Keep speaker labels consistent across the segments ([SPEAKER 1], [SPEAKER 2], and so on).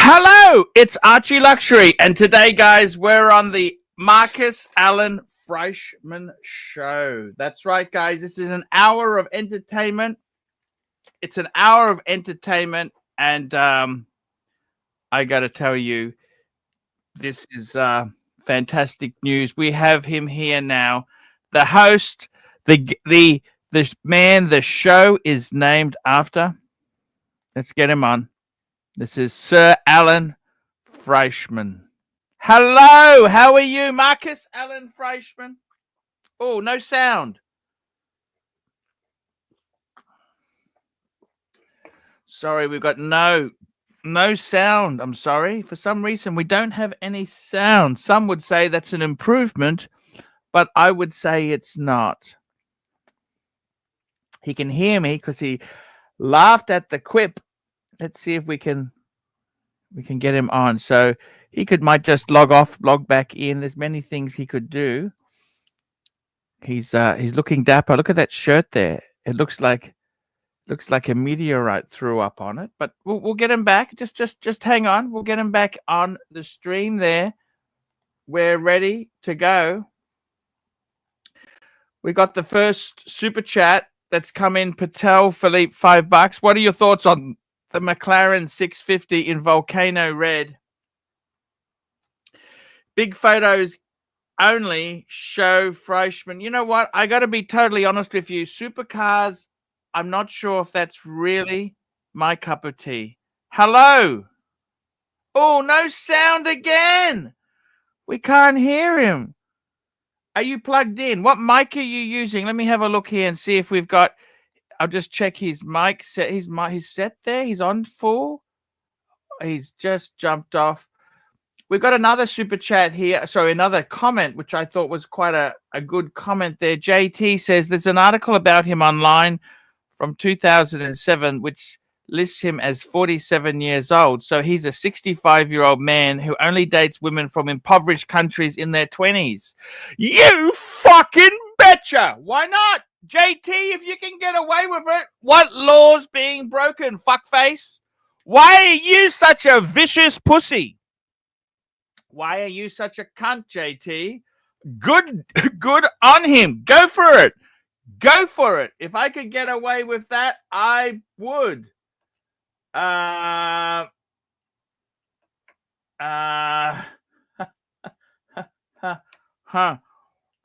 [SPEAKER 1] Hello, it's Archie Luxury, and today, guys, we're on the Marcus Allen Frishman show. That's right, guys. This is an hour of entertainment. It's an hour of entertainment, and I got to tell you, this is fantastic news. We have him here now, the host, the man the show is named after. Let's get him on. This is Sir Alan Frishman. Hello, how are you, Marcus Allen Frishman? Oh, no sound. Sorry, we've got no sound. I'm sorry. For some reason, we don't have any sound. Some would say that's an improvement, but I would say it's not. He can hear me because he laughed at the quip. Let's see if we can get him on. So he might just log off, log back in. There's many things he could do. He's looking dapper. Look at that shirt there. It looks like a meteorite threw up on it. But we'll get him back. Just hang on. We'll get him back on the stream there. We're ready to go. We got the first super chat that's come in. Patel Philippe, $5. What are your thoughts on the McLaren 650 in Volcano Red? Big photos only show Frishman. You know what? I got to be totally honest with you. Supercars, I'm not sure if that's really my cup of tea. Hello. Oh, no sound again. We can't hear him. Are you plugged in? What mic are you using? Let me have a look here and see if we've got... I'll just check his mic set. He's set there. He's on full. He's just jumped off. We've got another super chat here. Sorry, another comment, which I thought was quite a good comment there. JT says there's an article about him online from 2007, which lists him as 47 years old. So he's a 65-year-old man who only dates women from impoverished countries in their 20s. You fucking betcha. Why not? JT, if you can get away with it, what law's being broken, fuckface? Why are you such a vicious pussy? Why are you such a cunt, JT? Good on him. Go for it. Go for it. If I could get away with that, I would.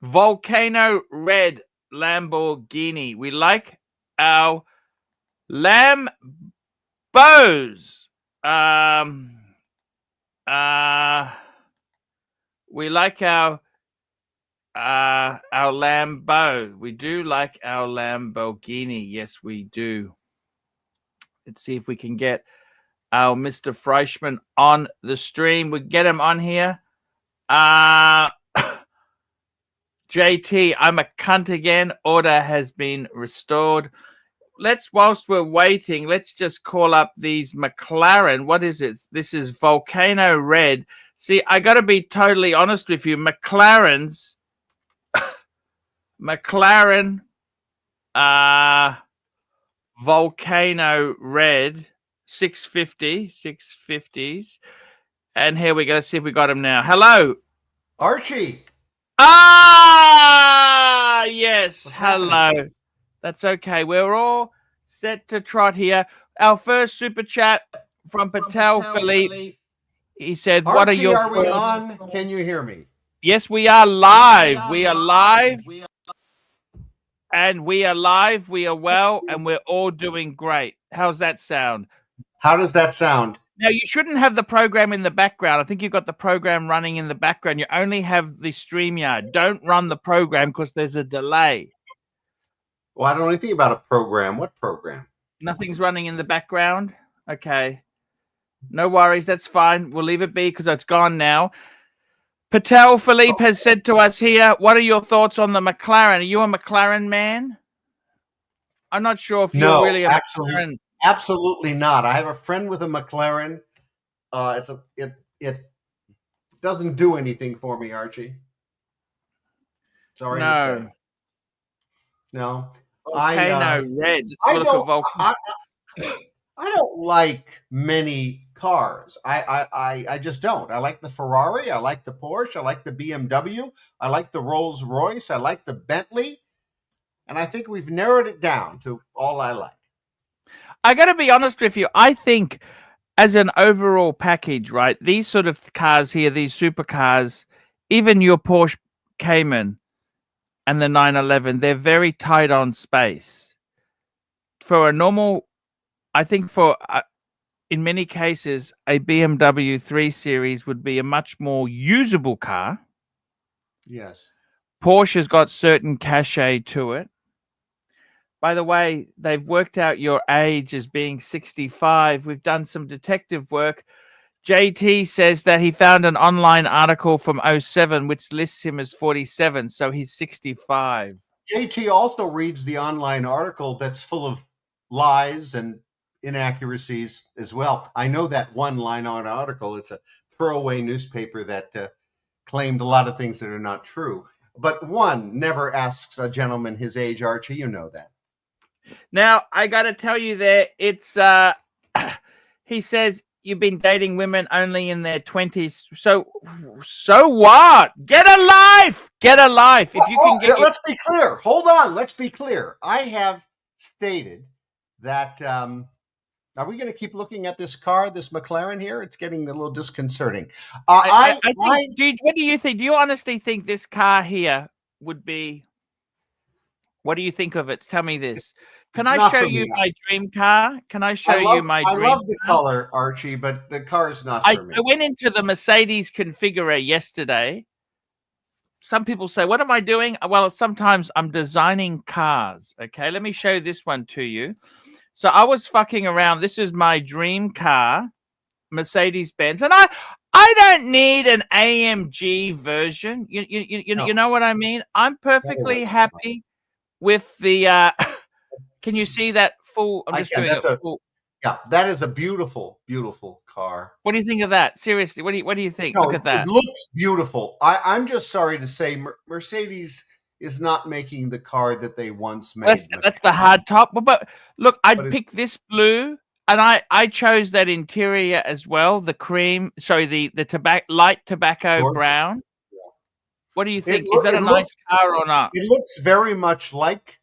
[SPEAKER 1] Volcano Red Lamborghini. We like our Lambos. We like our Lambo. We do like our Lamborghini. Yes, we do. Let's see if we can get our Mr. Frishman on the stream. We get him on here. JT, I'm a cunt again. Order has been restored. Whilst we're waiting, let's just call up these McLaren. What is it? This is Volcano Red. See, I got to be totally honest with you. McLaren, Volcano Red, 650s. And here we go. Let's see if we got him now. Hello.
[SPEAKER 2] Archie.
[SPEAKER 1] Ah, yes. Hello. That's okay. We're all set to trot here. Our first super chat from Patel Philippe. He said,
[SPEAKER 2] Archie,
[SPEAKER 1] what are your...
[SPEAKER 2] Are we on? Can you hear me?
[SPEAKER 1] Yes, we are live. We are live. And we are live. We are well. And we're all doing great. How's that sound?
[SPEAKER 2] How does that sound?
[SPEAKER 1] Now, you shouldn't have the program in the background. I think you've got the program running in the background. You only have the StreamYard. Don't run the program because there's a delay.
[SPEAKER 2] Well, I don't know anything about a program. What program?
[SPEAKER 1] Nothing's running in the background? Okay. No worries. That's fine. We'll leave it be because it's gone now. Patel Philippe has said to us here, what are your thoughts on the McLaren? Are you a McLaren man? I'm not sure if you're really a McLaren.
[SPEAKER 2] Absolutely not. I have a friend with a McLaren. It doesn't do anything for me, Archie. Sorry to say. No.
[SPEAKER 1] Volcano Red.
[SPEAKER 2] I don't like many cars. I just don't. I like the Ferrari. I like the Porsche. I like the BMW. I like the Rolls Royce. I like the Bentley. And I think we've narrowed it down to all I like.
[SPEAKER 1] I got to be honest with you. I think as an overall package, right, these sort of cars here, these supercars, even your Porsche Cayman and the 911, they're very tight on space. For a normal, I think for in many cases, a BMW 3 Series would be a much more usable car.
[SPEAKER 2] Yes.
[SPEAKER 1] Porsche's got certain cachet to it. By the way, they've worked out your age as being 65. We've done some detective work. JT says that he found an online article from 07 which lists him as 47, so he's 65.
[SPEAKER 2] JT also reads the online article that's full of lies and inaccuracies as well. I know that one line on article. It's a throwaway newspaper that claimed a lot of things that are not true. But one never asks a gentleman his age, Archie. You know that.
[SPEAKER 1] Now, I got to tell you there, it's, he says, you've been dating women only in their 20s. So what? Get a life. Get a life. If you can get.
[SPEAKER 2] Let's be clear. Hold on. Let's be clear. I have stated that. Are we going to keep looking at this car, this McLaren here? It's getting a little disconcerting.
[SPEAKER 1] I think, dude, what do you think? Do you honestly think this car here would be? What do you think of it? Tell me this. Can I show you my dream car? Can I show you my dream car?
[SPEAKER 2] I love the color, Archie, but the car is not for me.
[SPEAKER 1] I went into the Mercedes configurator yesterday. Some people say, what am I doing? Well, sometimes I'm designing cars. Okay, let me show this one to you. So I was fucking around. This is my dream car, Mercedes-Benz. And I don't need an AMG version. You know what I mean? I'm perfectly happy with the can you see that full? I'm just doing it full.
[SPEAKER 2] Yeah, that is a beautiful, beautiful car.
[SPEAKER 1] What do you think of that? Seriously, what do you think?
[SPEAKER 2] No,
[SPEAKER 1] look at that.
[SPEAKER 2] It looks beautiful. I'm just sorry to say Mercedes is not making the car that they once made.
[SPEAKER 1] That's the hard top. But look, I'd pick this blue, and I chose that interior as well. The cream, sorry, the light tobacco brown. Yeah. What do you think? Is that a nice car or not?
[SPEAKER 2] It looks very much like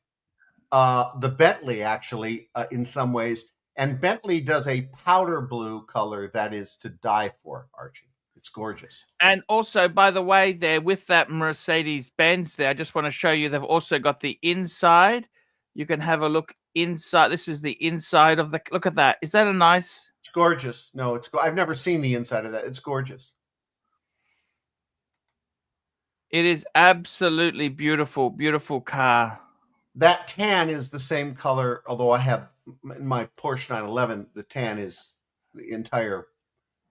[SPEAKER 2] the Bentley, actually, in some ways. And Bentley does a powder blue color that is to die for, Archie. It's gorgeous.
[SPEAKER 1] And also, by the way, there with that Mercedes-Benz there, I just want to show you they've also got the inside. You can have a look inside. This is the inside of the. Look at that. Is that a nice?
[SPEAKER 2] It's gorgeous. No, I've never seen the inside of that. It's gorgeous.
[SPEAKER 1] It is absolutely beautiful, beautiful car.
[SPEAKER 2] That tan is the same color, although I have in my Porsche 911, the tan is the entire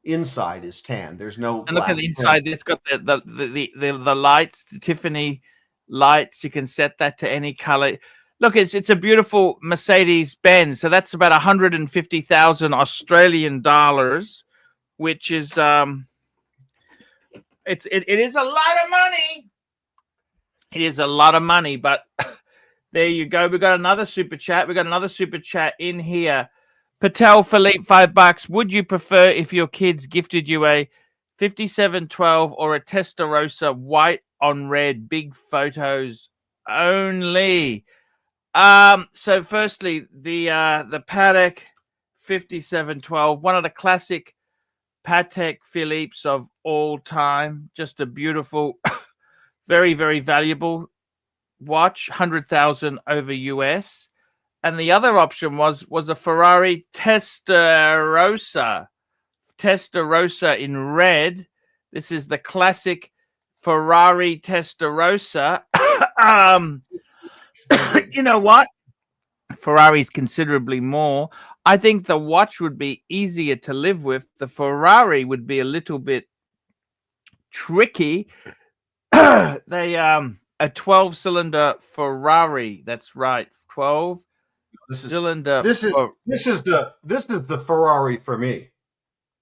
[SPEAKER 2] inside is tan. There's no.
[SPEAKER 1] And look at the inside. It's got the lights, the Tiffany lights. You can set that to any color. Look, it's a beautiful Mercedes-Benz. So that's about 150,000 Australian dollars, which is it is a lot of money. It is a lot of money, but. There you go. We got another super chat. We got another super chat in here. Patel Philippe, $5. Would you prefer if your kids gifted you a 5712 or a Testarossa white on red, big photos only? So firstly, the Patek 5712, one of the classic Patek Philippe's of all time. Just a beautiful, very, very valuable watch, 100,000 over US. And the other option was a Ferrari Testarossa in red. This is the classic Ferrari Testarossa. You know what? Ferrari's considerably more. I think the watch would be easier to live with. The Ferrari would be a little bit tricky. A 12-cylinder Ferrari. That's right, 12-cylinder.
[SPEAKER 2] This is the Ferrari for me.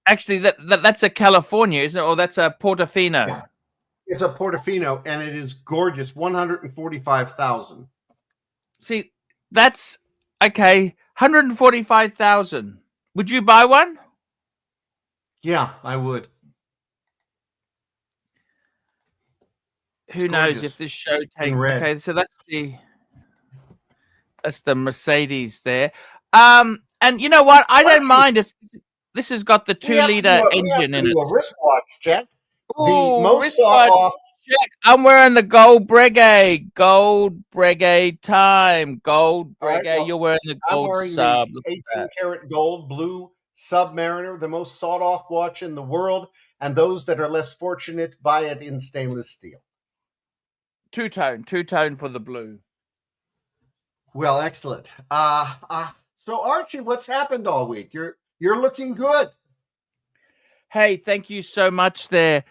[SPEAKER 1] Actually, that's a California, isn't it? Or that's a Portofino.
[SPEAKER 2] Yeah. It's a Portofino, and it is gorgeous. 145,000.
[SPEAKER 1] See, that's okay. 145,000. Would you buy one?
[SPEAKER 2] Yeah, I would.
[SPEAKER 1] Who knows if this show takes?
[SPEAKER 2] red.
[SPEAKER 1] Okay, so that's the Mercedes there. And you know what? I don't mind. This has got the 2-liter engine in it.
[SPEAKER 2] A wristwatch check.
[SPEAKER 1] Ooh,
[SPEAKER 2] The most sought off.
[SPEAKER 1] Check. I'm wearing the gold Breguet. Gold Breguet time. Gold Breguet. Right, well, you're wearing the gold sub.
[SPEAKER 2] The 18-karat gold blue Submariner, the most sought off watch in the world, and those that are less fortunate buy it in stainless steel.
[SPEAKER 1] Two-tone for the blue.
[SPEAKER 2] Well, excellent. So Archie, what's happened all week? You're looking good.
[SPEAKER 1] Hey, thank you so much there.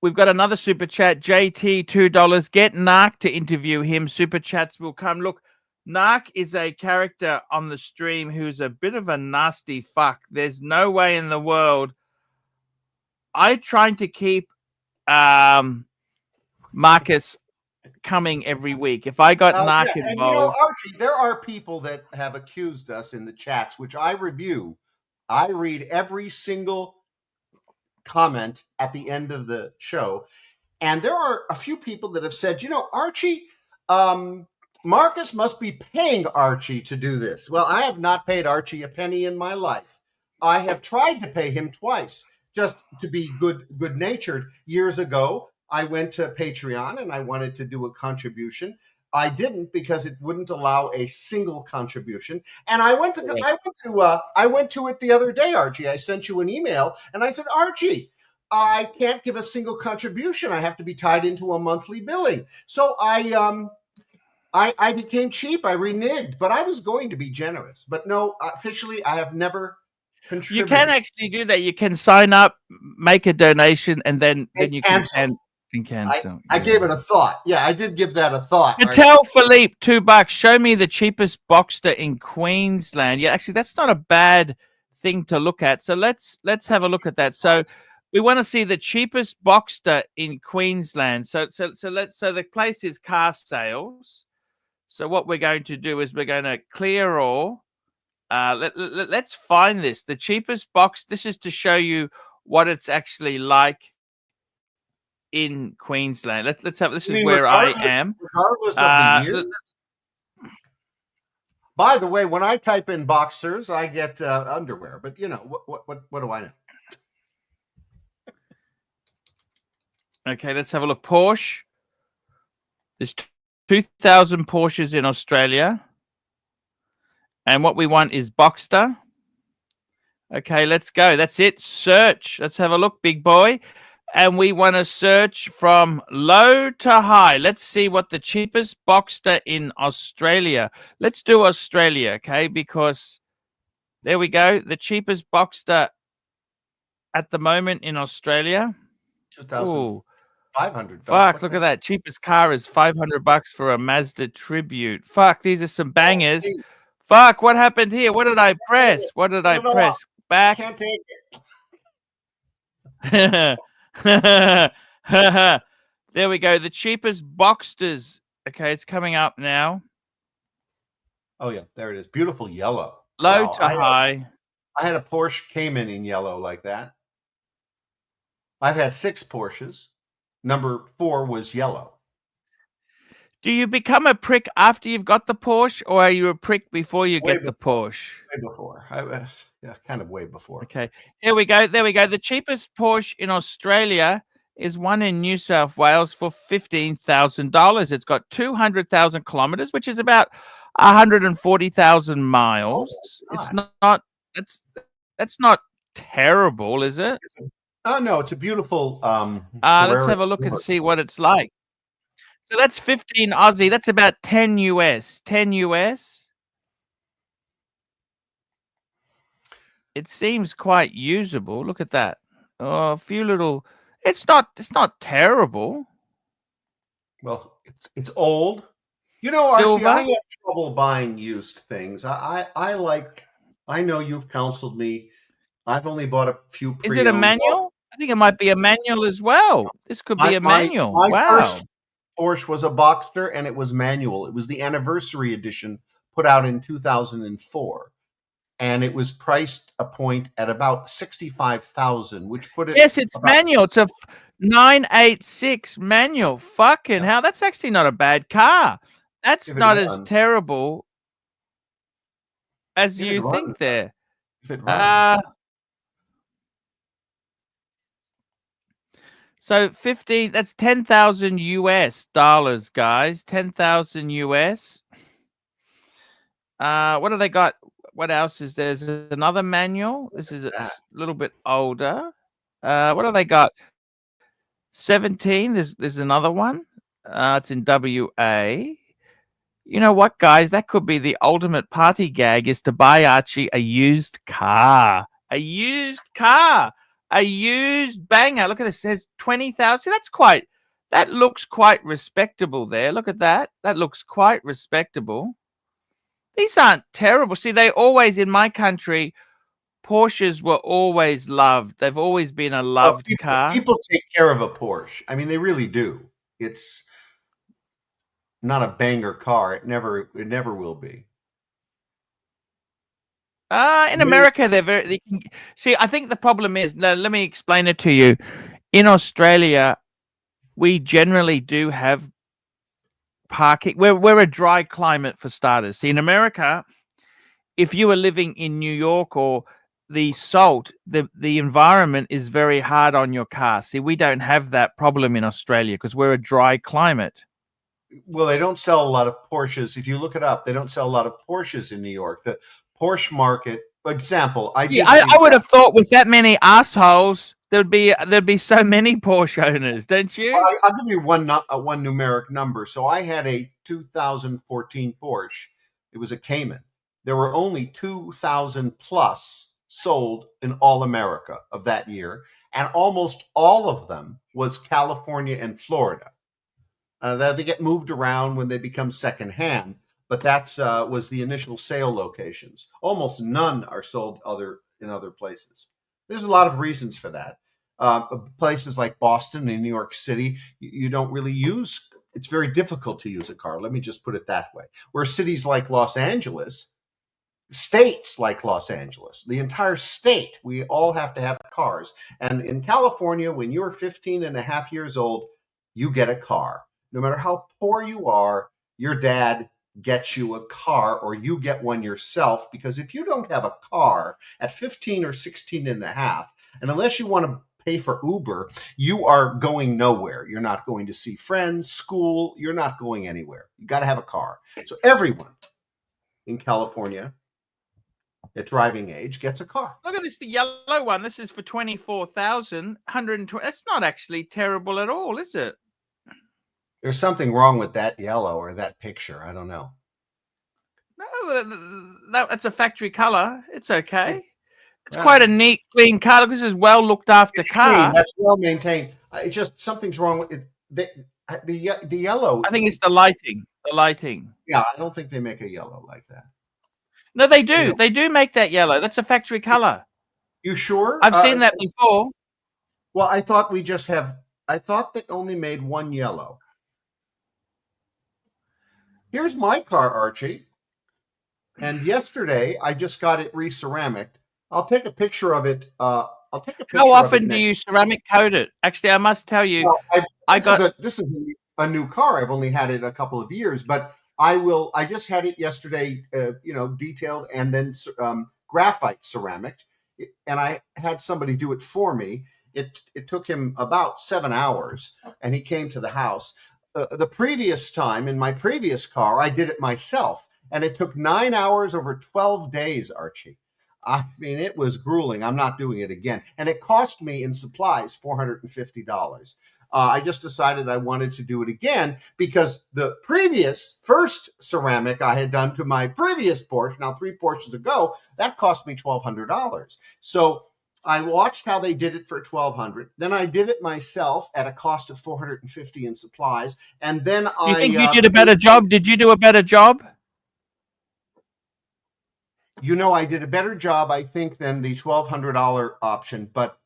[SPEAKER 1] We've got another super chat. JT, $2. Get Narc to interview him. Super chats will come. Look, Narc is a character on the stream who's a bit of a nasty fuck. There's no way in the world. I'm trying to keep Marcus coming every week. If I got Narc involved. And you know,
[SPEAKER 2] Archie, there are people that have accused us in the chats, which I review. I read every single comment at the end of the show, and there are a few people that have said, you know, Archie, Marcus must be paying Archie to do this. Well, I have not paid Archie a penny in my life. I have tried to pay him twice just to be good-natured. Years ago, I went to Patreon and I wanted to do a contribution. I didn't because it wouldn't allow a single contribution. And I went to it the other day, Archie. I sent you an email and I said, Archie, I can't give a single contribution. I have to be tied into a monthly billing. So I became cheap. I reneged, but I was going to be generous. But no, officially, I have never contributed.
[SPEAKER 1] You can actually do that. You can sign up, make a donation, and then you can cancel.
[SPEAKER 2] I gave it a thought. Yeah, I did give that a thought.
[SPEAKER 1] Tell Philippe, $2. Show me the cheapest Boxster in Queensland. Yeah, actually, that's not a bad thing to look at. So let's have a look at that. So we want to see the cheapest Boxster in Queensland. So the place is car sales. So what we're going to do is we're going to clear all. Let's find this. The cheapest box. This is to show you what it's actually like in Queensland. Let's have. This is where I am.
[SPEAKER 2] Regardless of the year. By the way, when I type in boxers, I get underwear. But you know what do I know?
[SPEAKER 1] Okay, let's have a look. Porsche. There's 2,000 Porsches in Australia. And what we want is Boxster. Okay, let's go. That's it. Search. Let's have a look, big boy. And we want to search from low to high. Let's see what the cheapest Boxster in Australia. Let's do Australia, okay? Because there we go. The cheapest Boxster at the moment in Australia.
[SPEAKER 2] 2,500.
[SPEAKER 1] Fuck, look at that. Cheapest car is $500 for a Mazda Tribute. Fuck, these are some bangers. Fuck, what happened here? What did I press? What did I press? Back.
[SPEAKER 2] I can't take
[SPEAKER 1] it. There we go. The cheapest Boxsters. Okay, it's coming up now.
[SPEAKER 2] Oh, yeah. There it is. Beautiful yellow.
[SPEAKER 1] Low to high.
[SPEAKER 2] I had a Porsche Cayman in yellow like that. I've had 6 Porsches. Number 4 was yellow.
[SPEAKER 1] Do you become a prick after you've got the Porsche, or are you a prick before you get the Porsche?
[SPEAKER 2] Way before. Yeah, kind of way before.
[SPEAKER 1] Okay. Here we go. There we go. The cheapest Porsche in Australia is one in New South Wales for $15,000. It's got 200,000 kilometers, which is about 140,000 miles. It's not. That's not terrible, is it?
[SPEAKER 2] No, it's a beautiful.
[SPEAKER 1] Let's have a look and see what it's like. So that's 15 Aussie. That's about 10 US. 10 US. It seems quite usable. Look at that. Oh, a few little. It's not terrible.
[SPEAKER 2] Well, it's old. You know, Archie, I have trouble buying used things. I know you've counseled me. I've only bought a few.
[SPEAKER 1] Is it a manual? I think it might be a manual as well. This could be a manual.
[SPEAKER 2] My first Porsche was a Boxster, and it was manual. It was the anniversary edition put out in 2004. and it was priced a point at about 65,000, which put it.
[SPEAKER 1] Yes, it's
[SPEAKER 2] about,
[SPEAKER 1] manual. It's a 986 manual. Fucking hell, that's actually not a bad car. That's not as terrible as you think there.
[SPEAKER 2] If it runs.
[SPEAKER 1] So 50, that's 10,000 US dollars, guys. 10,000 US. What have they got? What else is there? There's another manual. This is a little bit older. What have they got? 17. There's another one. It's in WA. You know what, guys? That could be the ultimate party gag, is to buy Archie a used car. A used car. A used banger. Look at this. It says 20,000. That looks quite respectable there. Look at that. That looks quite respectable. These aren't terrible. See, they always, in my country, Porsches were always loved. They've always been a loved car.
[SPEAKER 2] People take care of a Porsche. I mean, they really do. It's not a banger car. It never will be.
[SPEAKER 1] In America, see, I think the problem is, let me explain it to you. In Australia, we generally do have parking. We're a dry climate for starters. See, in America, if you are living in New York or the salt, the environment is very hard on your car. See, we don't have that problem in Australia because we're a dry climate.
[SPEAKER 2] Well, they don't sell a lot of Porsches. If you look it up, they don't sell a lot of Porsches in New York. The Porsche market, for example, I
[SPEAKER 1] would have thought with that many assholes, there'd be so many Porsche owners, don't you?
[SPEAKER 2] Well, I'll give you one numeric number. So I had a 2014 Porsche. It was a Cayman. There were only 2,000 plus sold in all America of that year, and almost all of them was California and Florida. They get moved around when they become secondhand, but that's was the initial sale locations. Almost none are sold in other places. There's a lot of reasons for that. Places like Boston and New York City, you don't really use. It's very difficult to use a car. Let me just put it that way. Where cities like Los Angeles, states like Los Angeles, the entire state, we all have to have cars. And in California, when you're 15 and a half years old, you get a car. No matter how poor you are, your dad gets you a car, or you get one yourself, because if you don't have a car at 15 or 16 and a half, and unless you want to pay for Uber, you are going nowhere. You're not going to see friends, school, you're not going anywhere. You got to have a car. So everyone in California at driving age gets a car.
[SPEAKER 1] Look at this, the yellow one. This is for 24,000, 120. That's not actually terrible at all, is it?
[SPEAKER 2] There's something wrong with that yellow or that picture. I don't know.
[SPEAKER 1] No, that's a factory color. It's okay. It's quite a neat, clean car. This is well looked after car.
[SPEAKER 2] Clean. That's well maintained. It's just something's wrong with it. The yellow.
[SPEAKER 1] I think it's the lighting. The lighting.
[SPEAKER 2] Yeah, I don't think they make a yellow like that.
[SPEAKER 1] No, they do. Yeah. They do make that yellow. That's a factory color.
[SPEAKER 2] You sure?
[SPEAKER 1] I've seen that before.
[SPEAKER 2] Well, I thought they only made one yellow. Here's my car, Archie. And yesterday, I just got it re-ceramicked. I'll take a picture of it. How
[SPEAKER 1] often do you ceramic coat it? Actually, I must tell you,
[SPEAKER 2] this is a new car. I've only had it a couple of years, but I just had it yesterday, detailed and then graphite ceramic. And I had somebody do it for me. It took him about 7 hours, and he came to the house. The previous time in my previous car, I did it myself, and it took 9 hours over 12 days, Archie. I mean, it was grueling. I'm not doing it again. And it cost me in supplies $450. I just decided I wanted to do it again because the first ceramic I had done to my previous Porsche, now 3 Porsches ago, that cost me $1,200. So I watched how they did it for $1,200. Then I did it myself at a cost of $450 in supplies. And then
[SPEAKER 1] you think you did a better job? Did you do a better job?
[SPEAKER 2] I did a better job, I think, than the $1,200 option, but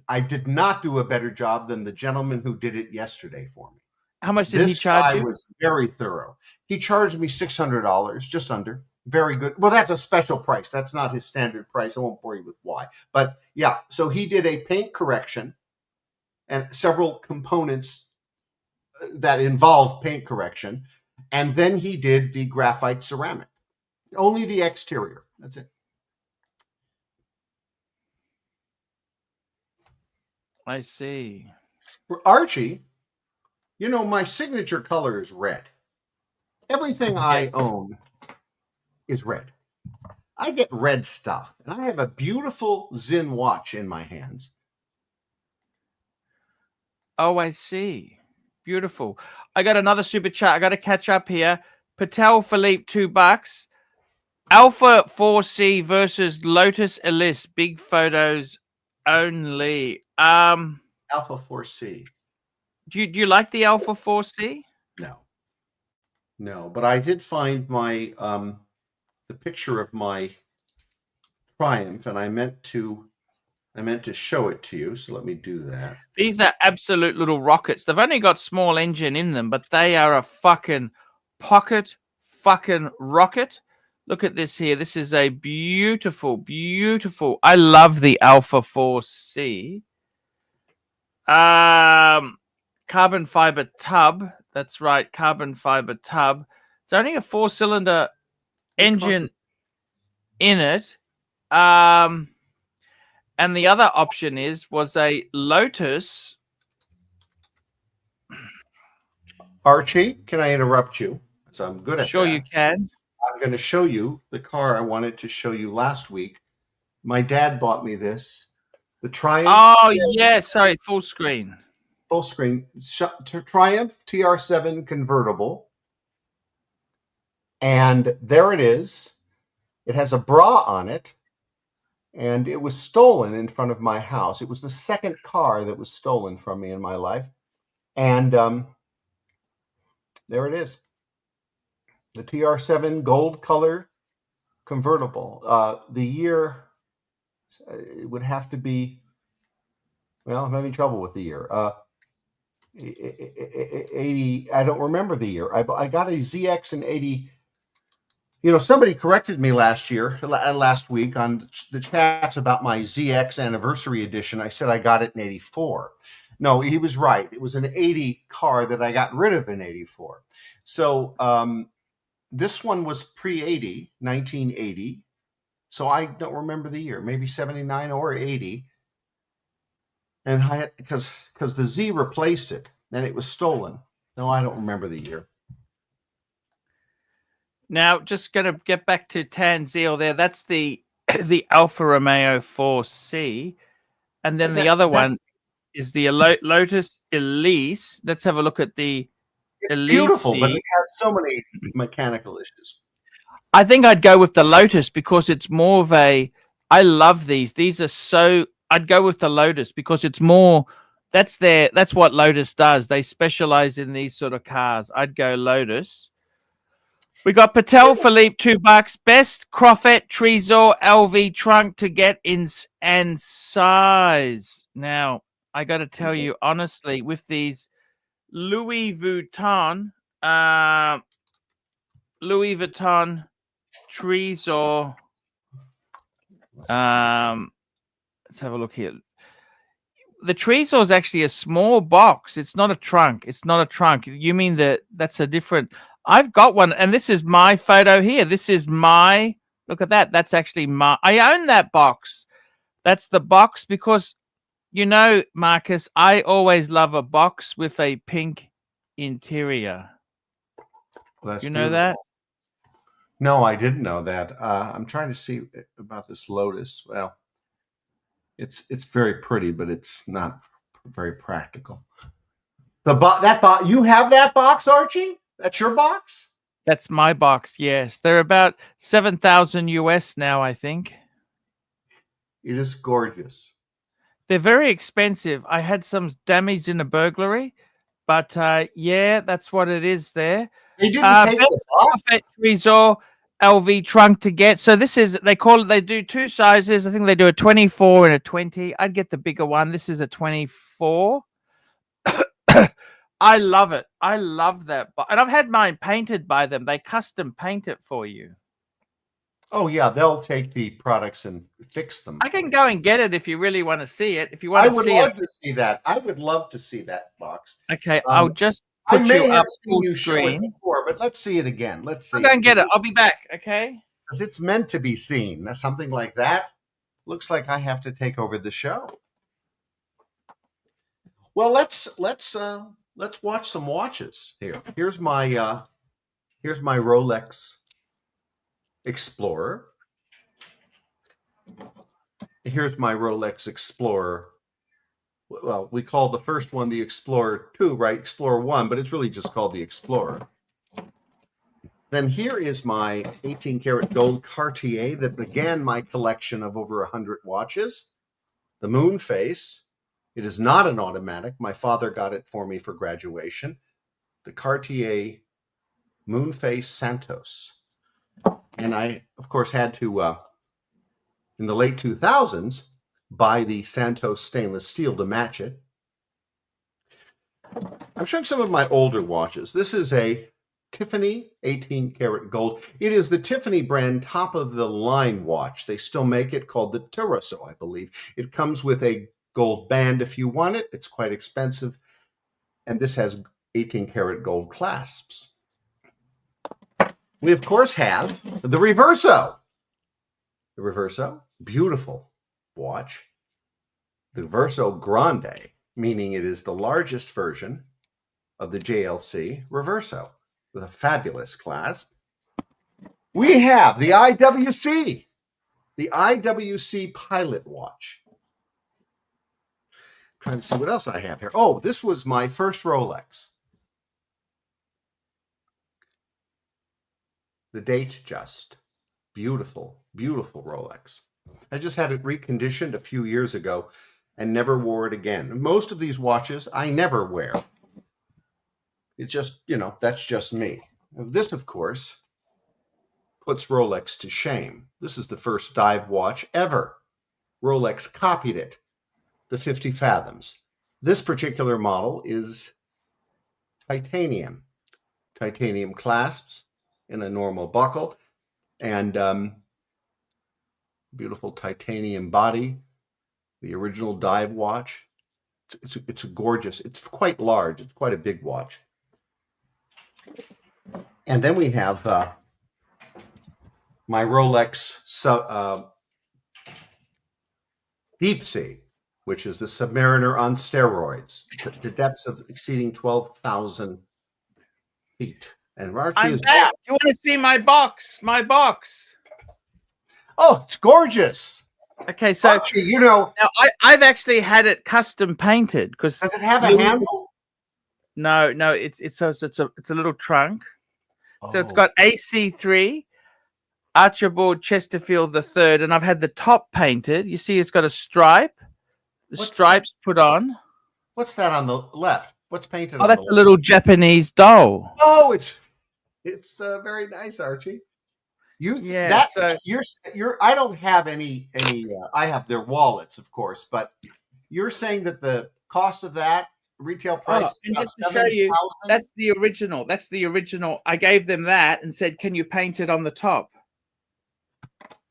[SPEAKER 2] I did not do a better job than the gentleman who did it yesterday for me.
[SPEAKER 1] How much did he charge you?
[SPEAKER 2] This guy was very thorough. He charged me $600, just under. Very good. Well, that's a special price. That's not his standard price. I won't bore you with why. But yeah, so he did a paint correction and several components that involve paint correction. And then he did the graphite ceramic. Only the exterior. That's it.
[SPEAKER 1] I see.
[SPEAKER 2] For Archie, you know, my signature color is red. Everything I own is red. I get red stuff, and I have a beautiful Zinn watch in my hands.
[SPEAKER 1] Oh, I see. Beautiful. I got another super chat. I got to catch up here. Patel Philippe, $2. Alpha 4C versus Lotus Elise. Big photos only.
[SPEAKER 2] Alpha 4C.
[SPEAKER 1] Do you like the Alpha 4C?
[SPEAKER 2] No, but I did find my the picture of my Triumph, and I meant to show it to you. So let me do that.
[SPEAKER 1] These are absolute little rockets. They've only got small engine in them, but they are a fucking pocket fucking rocket. Look at this here. This is a beautiful, beautiful. I love the Alpha 4C. Carbon fiber tub. That's right, carbon fiber tub. It's only a 4-cylinder engine in it. And the other option was a Lotus.
[SPEAKER 2] Archie, can I interrupt you? So I'm good at
[SPEAKER 1] Sure,
[SPEAKER 2] that.
[SPEAKER 1] you can.
[SPEAKER 2] I'm going to show you the car I wanted to show you last week. My dad bought me this. The Triumph.
[SPEAKER 1] Oh, yeah. Sorry, full screen.
[SPEAKER 2] Full screen. Triumph TR7 convertible. And there it is. It has a bra on it. And it was stolen in front of my house. It was the second car that was stolen from me in my life. And there it is. The TR7 gold color convertible. The year, it would have to be, well, I'm having trouble with the year. 80, I don't remember the year. I got a ZX in 80. You know, somebody corrected me last week on the chats about my ZX anniversary edition. I said I got it in 84. No, he was right. It was an 80 car that I got rid of in 84. So this one was pre-80, 1980. So I don't remember the year, maybe 79 or 80. And I had, because the Z replaced it and it was stolen. No, I don't remember the year.
[SPEAKER 1] Now, just going to get back to Tanzil there. That's the Alfa Romeo 4C. And then the other one is the Lotus Elise. Let's have a look at the Elise.
[SPEAKER 2] Beautiful, but it has so many mechanical issues.
[SPEAKER 1] I think I'd go with the Lotus because it's more of a, I love these. These are so, I'd go with the Lotus because it's more, that's what Lotus does. They specialize in these sort of cars. I'd go Lotus. We got Patel Philippe, $2. Best Croffett Trésor LV trunk to get in and size. Now, I got to tell you honestly, with these Louis Vuitton Trésor. Let's have a look here. The Trésor is actually a small box. It's not a trunk. It's not a trunk. You mean that's a different. I've got one, and this is my photo here. This is my, look at that. That's actually my, I own that box. That's the box because, you know, Marcus, I always love a box with a pink interior.
[SPEAKER 2] Well, that's
[SPEAKER 1] you know that?
[SPEAKER 2] No, I didn't know that. I'm trying to see about this Lotus. Well, it's very pretty, but it's not very practical. You have that box, Archie? That's your box?
[SPEAKER 1] That's my box, yes. They're about 7,000 US now, I think.
[SPEAKER 2] It is gorgeous.
[SPEAKER 1] They're very expensive. I had some damage in a burglary, but yeah, that's what it is there.
[SPEAKER 2] They didn't take the box?
[SPEAKER 1] Trésor LV trunk to get. So this is, they do two sizes. I think they do a 24 and a 20. I'd get the bigger one. This is a 24. I love it. I love that. And I've had mine painted by them. They custom paint it for you.
[SPEAKER 2] Oh yeah, they'll take the products and fix them.
[SPEAKER 1] I can go and get it if you really want to see it. If you want
[SPEAKER 2] I
[SPEAKER 1] to
[SPEAKER 2] would
[SPEAKER 1] see it,
[SPEAKER 2] love to see that. I would love to see that box.
[SPEAKER 1] okay, I'll just
[SPEAKER 2] I
[SPEAKER 1] put you
[SPEAKER 2] may have
[SPEAKER 1] up
[SPEAKER 2] seen
[SPEAKER 1] full
[SPEAKER 2] you show it
[SPEAKER 1] screen.
[SPEAKER 2] before, but let's see it again. Let's see
[SPEAKER 1] I'll go and get it. I'll be back. Okay.
[SPEAKER 2] because it's meant to be seen. That's something like that. Looks like I have to take over the show. Well, let's watch some watches here. Here's my Rolex Explorer. Here's my Rolex Explorer. Well, we call the first one the Explorer 2, right? Explorer 1, but it's really just called the Explorer. Then here is my 18 karat gold Cartier that began my collection of over 100 watches. The Moon Face. It is not an automatic. My father got it for me for graduation. The Cartier Moon Face Santos. And I, of course, had to, in the late 2000s, buy the Santos stainless steel to match it. I'm showing some of my older watches. This is a Tiffany 18 karat gold. It is the Tiffany brand top of the line watch. They still make it, called the Terroso, I believe. It comes with a gold band if you want it. It's quite expensive. And this has 18 karat gold clasps. We, of course, have the Reverso. The Reverso, beautiful watch. The Verso Grande, meaning it is the largest version of the JLC Reverso with a fabulous clasp. We have the IWC Pilot Watch. Trying to see what else I have here. Oh, this was my first Rolex. The Datejust. Beautiful, beautiful Rolex. I just had it reconditioned a few years ago and never wore it again. Most of these watches I never wear. It's just, that's just me. This, of course, puts Rolex to shame. This is the first dive watch ever. Rolex copied it, the 50 Fathoms. This particular model is titanium. Titanium clasps in a normal buckle and beautiful titanium body. The original dive watch. It's a gorgeous, it's quite large. It's quite a big watch. And then we have my Rolex Deep Sea, which is the Submariner on steroids, the depths of exceeding 12,000 feet. And Archie
[SPEAKER 1] I'm back. You want to see my box? My box.
[SPEAKER 2] Oh, it's gorgeous.
[SPEAKER 1] Okay, so
[SPEAKER 2] Archie, now
[SPEAKER 1] I've actually had it custom painted because
[SPEAKER 2] does it have a handle?
[SPEAKER 1] No, it's a little trunk.
[SPEAKER 2] Oh.
[SPEAKER 1] So it's got AC3, Archibald Chesterfield III, and I've had the top painted. You see, it's got a stripe. The stripes put on.
[SPEAKER 2] What's that on the left? What's painted?
[SPEAKER 1] Oh, that's a little Japanese doll.
[SPEAKER 2] Oh, it's very nice, Archie. I don't have any. I have their wallets, of course, but you're saying that the cost of that retail price.
[SPEAKER 1] And just to show you, that's the original. That's the original. I gave them that and said, "Can you paint it on the top?"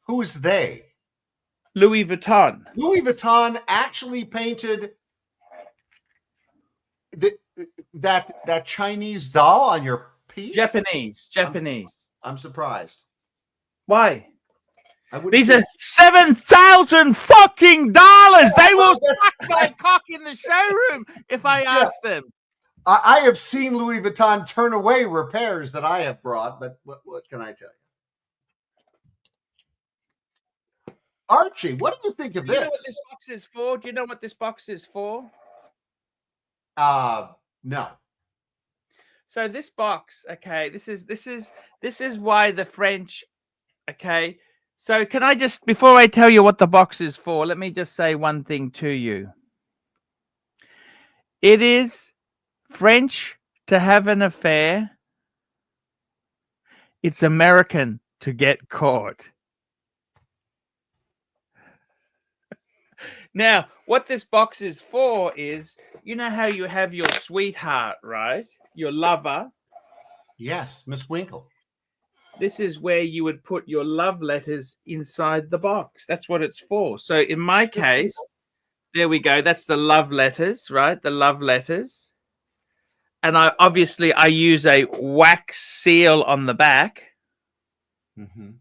[SPEAKER 2] Who's they?
[SPEAKER 1] Louis Vuitton. Louis
[SPEAKER 2] Vuitton actually painted that Chinese doll on your piece.
[SPEAKER 1] Japanese.
[SPEAKER 2] I'm surprised.
[SPEAKER 1] Why? These are $7,000 fucking dollars. They will suck my cock in the showroom if I ask them.
[SPEAKER 2] I have seen Louis Vuitton turn away repairs that I have brought, but what can I tell you? Archie, what do you think of this?
[SPEAKER 1] You know what this box is for? Do you know what this box is for?
[SPEAKER 2] No.
[SPEAKER 1] So this box, okay, this is why the French, okay. So can I just, before I tell you what the box is for, let me just say one thing to you. It is French to have an affair. It's American to get caught. Now, what this box is for is, you know how you have your sweetheart, right? Your lover.
[SPEAKER 2] Yes, Miss Winkle.
[SPEAKER 1] this is where you would put your love letters inside the box. That's what it's for. So in my case, there we go. That's the love letters, right? The love letters. And I use a wax seal on the back.
[SPEAKER 2] Mm-hmm.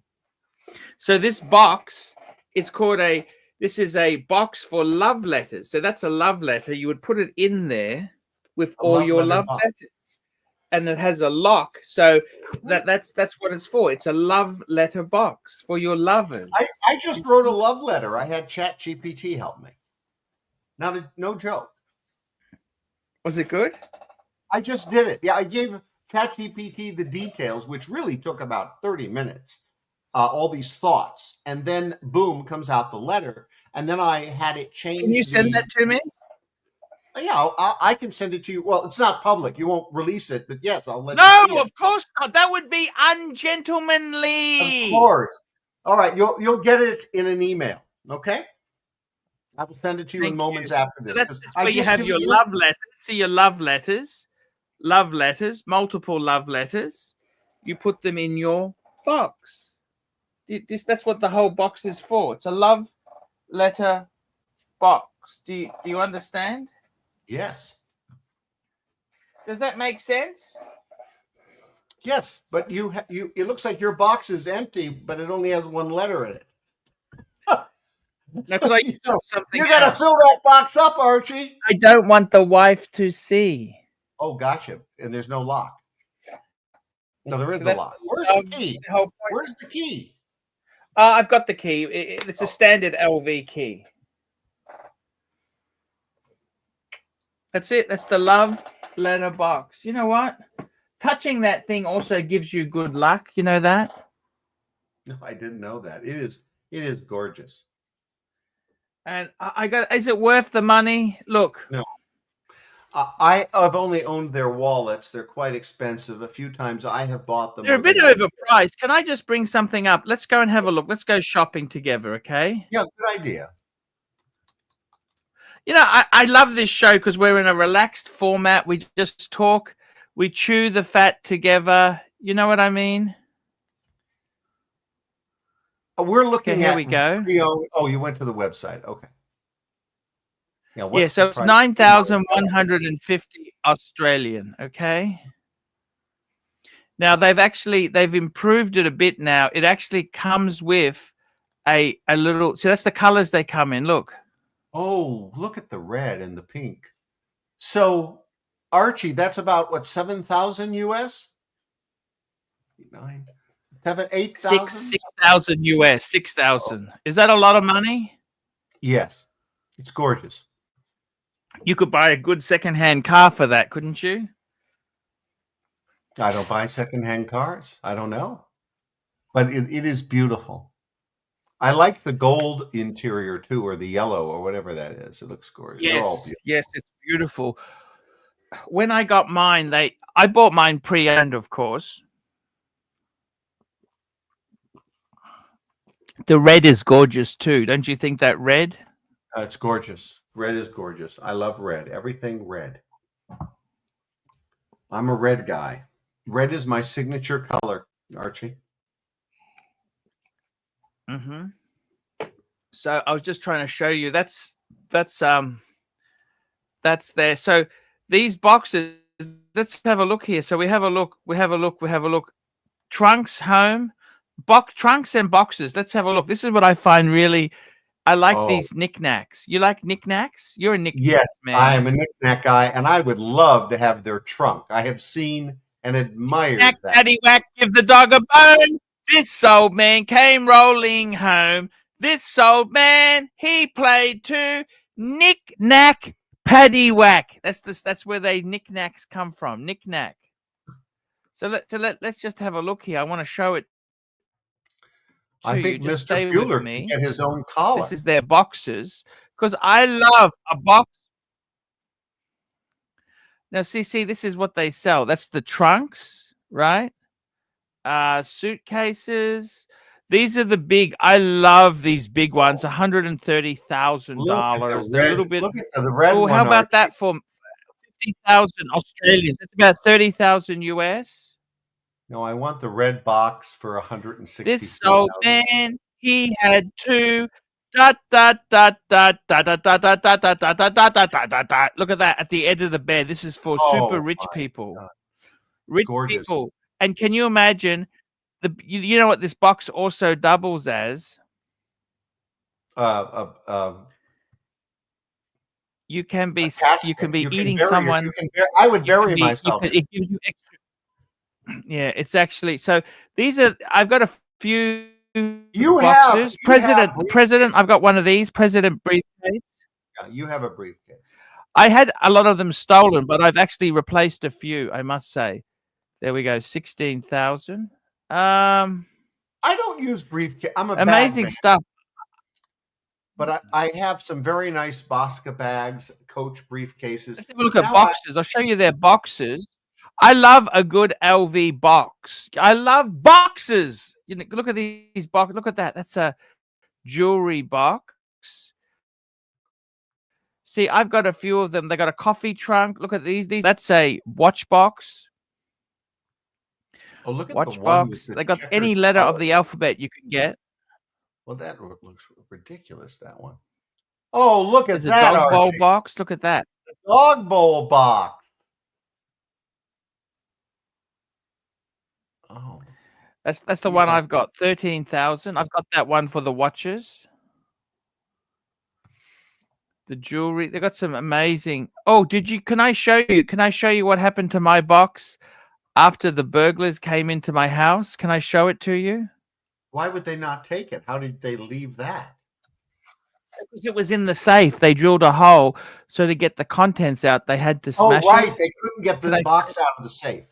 [SPEAKER 1] So this box, it's called this is a box for love letters. So that's a love letter. You would put it in there with all your love letters. And it has a lock. So that's what it's for. It's a love letter box for your lovers.
[SPEAKER 2] I just wrote a love letter. I had ChatGPT help me. No joke.
[SPEAKER 1] Was it good?
[SPEAKER 2] I just did it. Yeah, I gave ChatGPT the details, which really took about 30 minutes. All these thoughts, and then boom, comes out the letter, and then I had it change.
[SPEAKER 1] Can you send that to me?
[SPEAKER 2] Yeah, I can send it to you. Well, it's not public. You won't release it, but yes, I'll let you see it.
[SPEAKER 1] No, of course not. That would be ungentlemanly.
[SPEAKER 2] Of course. All right, you'll get it in an email. Okay, I will send it to you in moments after this.
[SPEAKER 1] So that's where you have your love letters. See your love letters, multiple love letters. You put them in your box. That's what the whole box is for. It's a love letter box. Do you understand?
[SPEAKER 2] Yes.
[SPEAKER 1] Does that make sense?
[SPEAKER 2] Yes, but it looks like your box is empty, but it only has one letter in it.
[SPEAKER 1] No, because
[SPEAKER 2] you got to fill that box up, Archie.
[SPEAKER 1] I don't want the wife to see.
[SPEAKER 2] Oh, gotcha. And there's no lock. No, there is a lock. Where's the key? Where's the key?
[SPEAKER 1] I've got the key. It's a standard LV key. That's it. That's the love letter box. You know what? Touching that thing also gives you good luck. You know that?
[SPEAKER 2] No, I didn't know that. It is gorgeous.
[SPEAKER 1] And is it worth the money? Look.
[SPEAKER 2] No. I've only owned their wallets. They're quite expensive. A few times I have bought them.
[SPEAKER 1] They're a bit overpriced. Can I just bring something up? Let's go and have a look. Let's go shopping together, okay?
[SPEAKER 2] Yeah, good idea.
[SPEAKER 1] You know, I love this show because we're in a relaxed format. We just talk. We chew the fat together. You know what I mean?
[SPEAKER 2] We're looking
[SPEAKER 1] here we go.
[SPEAKER 2] Oh, you went to the website. Okay.
[SPEAKER 1] Yeah, so it's 9,150 Australian, okay? Now they've improved it a bit now. It actually comes with a little, so that's the colors they come in, look.
[SPEAKER 2] Oh, look at the red and the pink. So Archie, that's about what, 7,000 US? 9, 7, 8,000?
[SPEAKER 1] 6,000 US, 6,000. Oh. Is that a lot of money?
[SPEAKER 2] Yes. It's gorgeous.
[SPEAKER 1] You could buy a good secondhand car for that, couldn't you?
[SPEAKER 2] I don't buy secondhand cars. I don't know. But it is beautiful. I like the gold interior too, or the yellow, or whatever that is. It looks gorgeous.
[SPEAKER 1] Yes, all beautiful. Yes, it's beautiful. When I got mine, I bought mine pre-owned, of course. The red is gorgeous too. Don't you think that red?
[SPEAKER 2] It's gorgeous. Red is gorgeous. I love red. Everything red. I'm a red guy. Red is my signature color, Archie.
[SPEAKER 1] Mm-hmm. So I was just trying to show you that's there. So these boxes, let's have a look here. So we have a look. Trunks, home, trunks and boxes. Let's have a look. This is what I find really. I like these knickknacks. You like knickknacks? You're a knickknack man.
[SPEAKER 2] I am a knickknack guy, and I would love to have their trunk. I have seen and admired that.
[SPEAKER 1] Paddywhack, give the dog a bone. This old man came rolling home. This old man, he played too. Knick-knack, paddywhack. That's where they knickknacks come from. Knick-knack. So let's just have a look here. I want to show it.
[SPEAKER 2] I think Mr. Bueller can get his own collar.
[SPEAKER 1] This is their boxes because I love a box. Now, see, this is what they sell. That's the trunks, right? Suitcases. These are the big. I love these big ones. $130,000. They're a little bit.
[SPEAKER 2] Look at the red one.
[SPEAKER 1] How about that for 50,000 Australians? It's about 30,000 US.
[SPEAKER 2] No, I want the red box for
[SPEAKER 1] This
[SPEAKER 2] 164,000.
[SPEAKER 1] old man, he had two. Dot dot dot dot dot dot dot dot dot dot dot dot dot dot dot dot. Look at that at the end of the bed. This is for super
[SPEAKER 2] Oh
[SPEAKER 1] rich
[SPEAKER 2] my
[SPEAKER 1] people.
[SPEAKER 2] God. It's
[SPEAKER 1] Rich
[SPEAKER 2] gorgeous.
[SPEAKER 1] people. And can you imagine you know what this box also doubles as? You can be eating someone.
[SPEAKER 2] I would bury myself.
[SPEAKER 1] It gives you extra. Yeah, it's actually so. These are. I've got a few boxes. President. I've got one of these. President briefcase.
[SPEAKER 2] Yeah, you have a briefcase.
[SPEAKER 1] I had a lot of them stolen, but I've actually replaced a few. I must say. There we go. 16,000.
[SPEAKER 2] I don't use briefcase. I'm a
[SPEAKER 1] amazing
[SPEAKER 2] bag man.
[SPEAKER 1] stuff.
[SPEAKER 2] But I have some very nice Bosca bags, Coach briefcases.
[SPEAKER 1] Let's have a look at boxes. I'll show you their boxes. I love a good LV box. I love boxes. You know, look at these boxes. Look at that. That's a jewelry box. See, I've got a few of them. They got a coffee trunk. Look at these. That's a watch box.
[SPEAKER 2] Oh, look at
[SPEAKER 1] watch
[SPEAKER 2] the
[SPEAKER 1] box. They got any letter of the alphabet you can get.
[SPEAKER 2] Well, that looks ridiculous, that one. Oh, look at that,
[SPEAKER 1] There's a dog bowl box. Look at that.
[SPEAKER 2] The dog bowl box. Oh.
[SPEAKER 1] That's the one I've got. 13,000. I've got that one for the watches. The jewelry. They got some amazing. Oh, can I show you? Can I show you what happened to my box after the burglars came into my house? Can I show it to you?
[SPEAKER 2] Why would they not take it? How did they leave that?
[SPEAKER 1] Because it was in the safe. They drilled a hole, so to get the contents out, they had to smash it.
[SPEAKER 2] Oh, right. They couldn't get the box out of the safe.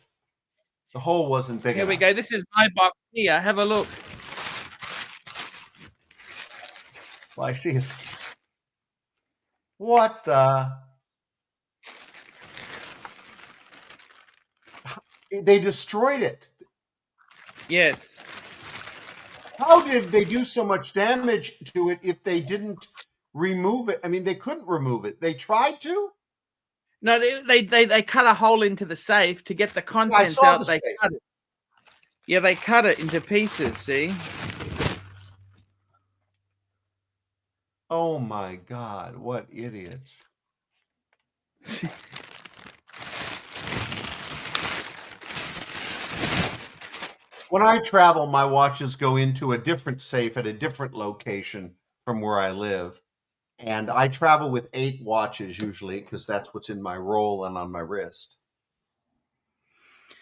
[SPEAKER 2] The hole wasn't big enough.
[SPEAKER 1] Here we go. This is my box here. Have a look.
[SPEAKER 2] Well, I see it's... What the... They destroyed it.
[SPEAKER 1] Yes.
[SPEAKER 2] How did they do so much damage to it if they didn't remove it? I mean, they couldn't remove it. They tried to?
[SPEAKER 1] No, they cut a hole into the safe to get the contents out. They cut it. Yeah, they cut it into pieces, see?
[SPEAKER 2] Oh my God, what idiots. When I travel, my watches go into a different safe at a different location from where I live. And I travel with 8 watches usually because that's what's in my roll and on my wrist.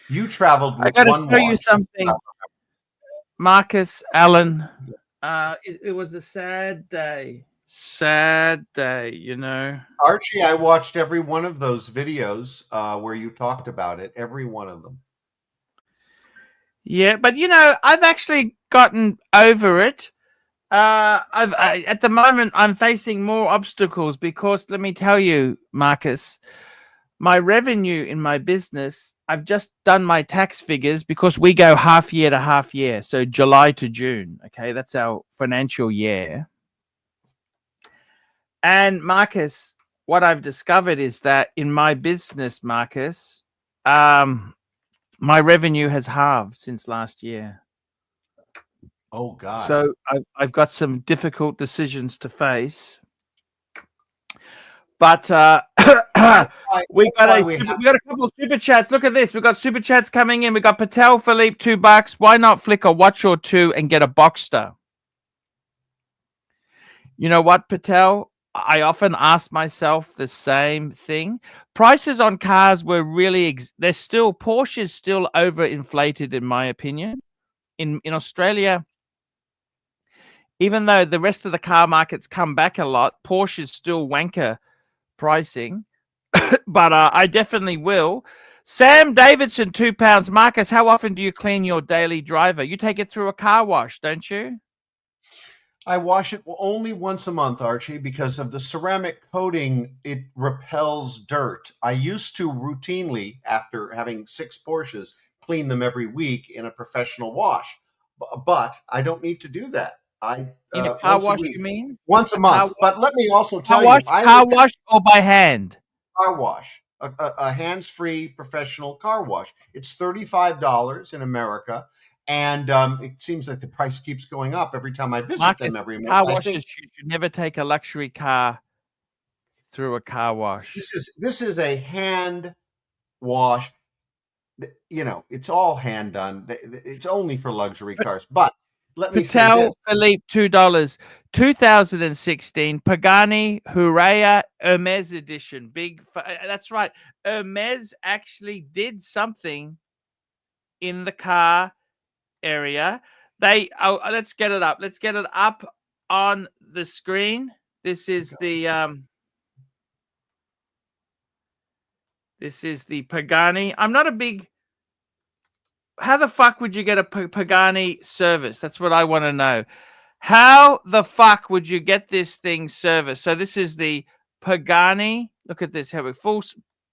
[SPEAKER 2] You traveled with one watch.
[SPEAKER 1] I got to tell you something, Marcus, Alan. It was a sad day. Sad day, you know.
[SPEAKER 2] Archie, I watched every one of those videos where you talked about it, every one of them.
[SPEAKER 1] Yeah, but you know, I've actually gotten over it. At the moment, I'm facing more obstacles because let me tell you, Marcus, my revenue in my business, I've just done my tax figures because we go half year to half year. So July to June. Okay. That's our financial year. And Marcus, what I've discovered is that in my business, Marcus, my revenue has halved since last year.
[SPEAKER 2] Oh God!
[SPEAKER 1] So I've got some difficult decisions to face, but we got a couple of super chats. Look at this. We've got super chats coming in. We got Patel Philippe, $2. Why not flick a watch or two and get a Boxster? You know what, Patel? I often ask myself the same thing. Prices on cars were really, Porsche's still overinflated in my opinion. In Australia, even though the rest of the car market's come back a lot, Porsche is still wanker pricing. But I definitely will. Sam Davidson, £2. Marcus, how often do you clean your daily driver? You take it through a car wash, don't you?
[SPEAKER 2] I wash it only once a month, Archie, because of the ceramic coating. It repels dirt. I used to routinely, after having 6 Porsches, clean them every week in a professional wash. But I don't need to do that.
[SPEAKER 1] In a car wash, you mean?
[SPEAKER 2] Once a month. But let me also tell
[SPEAKER 1] you. Car wash or by hand?
[SPEAKER 2] Car wash. a hands-free professional car wash. It's $35 in America, and it seems like the price keeps going up every time I visit
[SPEAKER 1] Marcus,
[SPEAKER 2] them every month.
[SPEAKER 1] car
[SPEAKER 2] I
[SPEAKER 1] washes,
[SPEAKER 2] think
[SPEAKER 1] you should never take a luxury car through a car wash.
[SPEAKER 2] this is a hand wash. You know, it's all hand done. It's only for luxury cars. But let me say
[SPEAKER 1] Patel
[SPEAKER 2] this.
[SPEAKER 1] Philippe, $2. 2016 Pagani Hurea Hermes edition. That's right. Hermes actually did something in the car area. Let's get it up. Let's get it up on the screen. This is the Pagani. I'm not a big. How the fuck would you get a Pagani service? That's what I want to know. How the fuck would you get this thing serviced? So this is the Pagani. Look at this. Have a full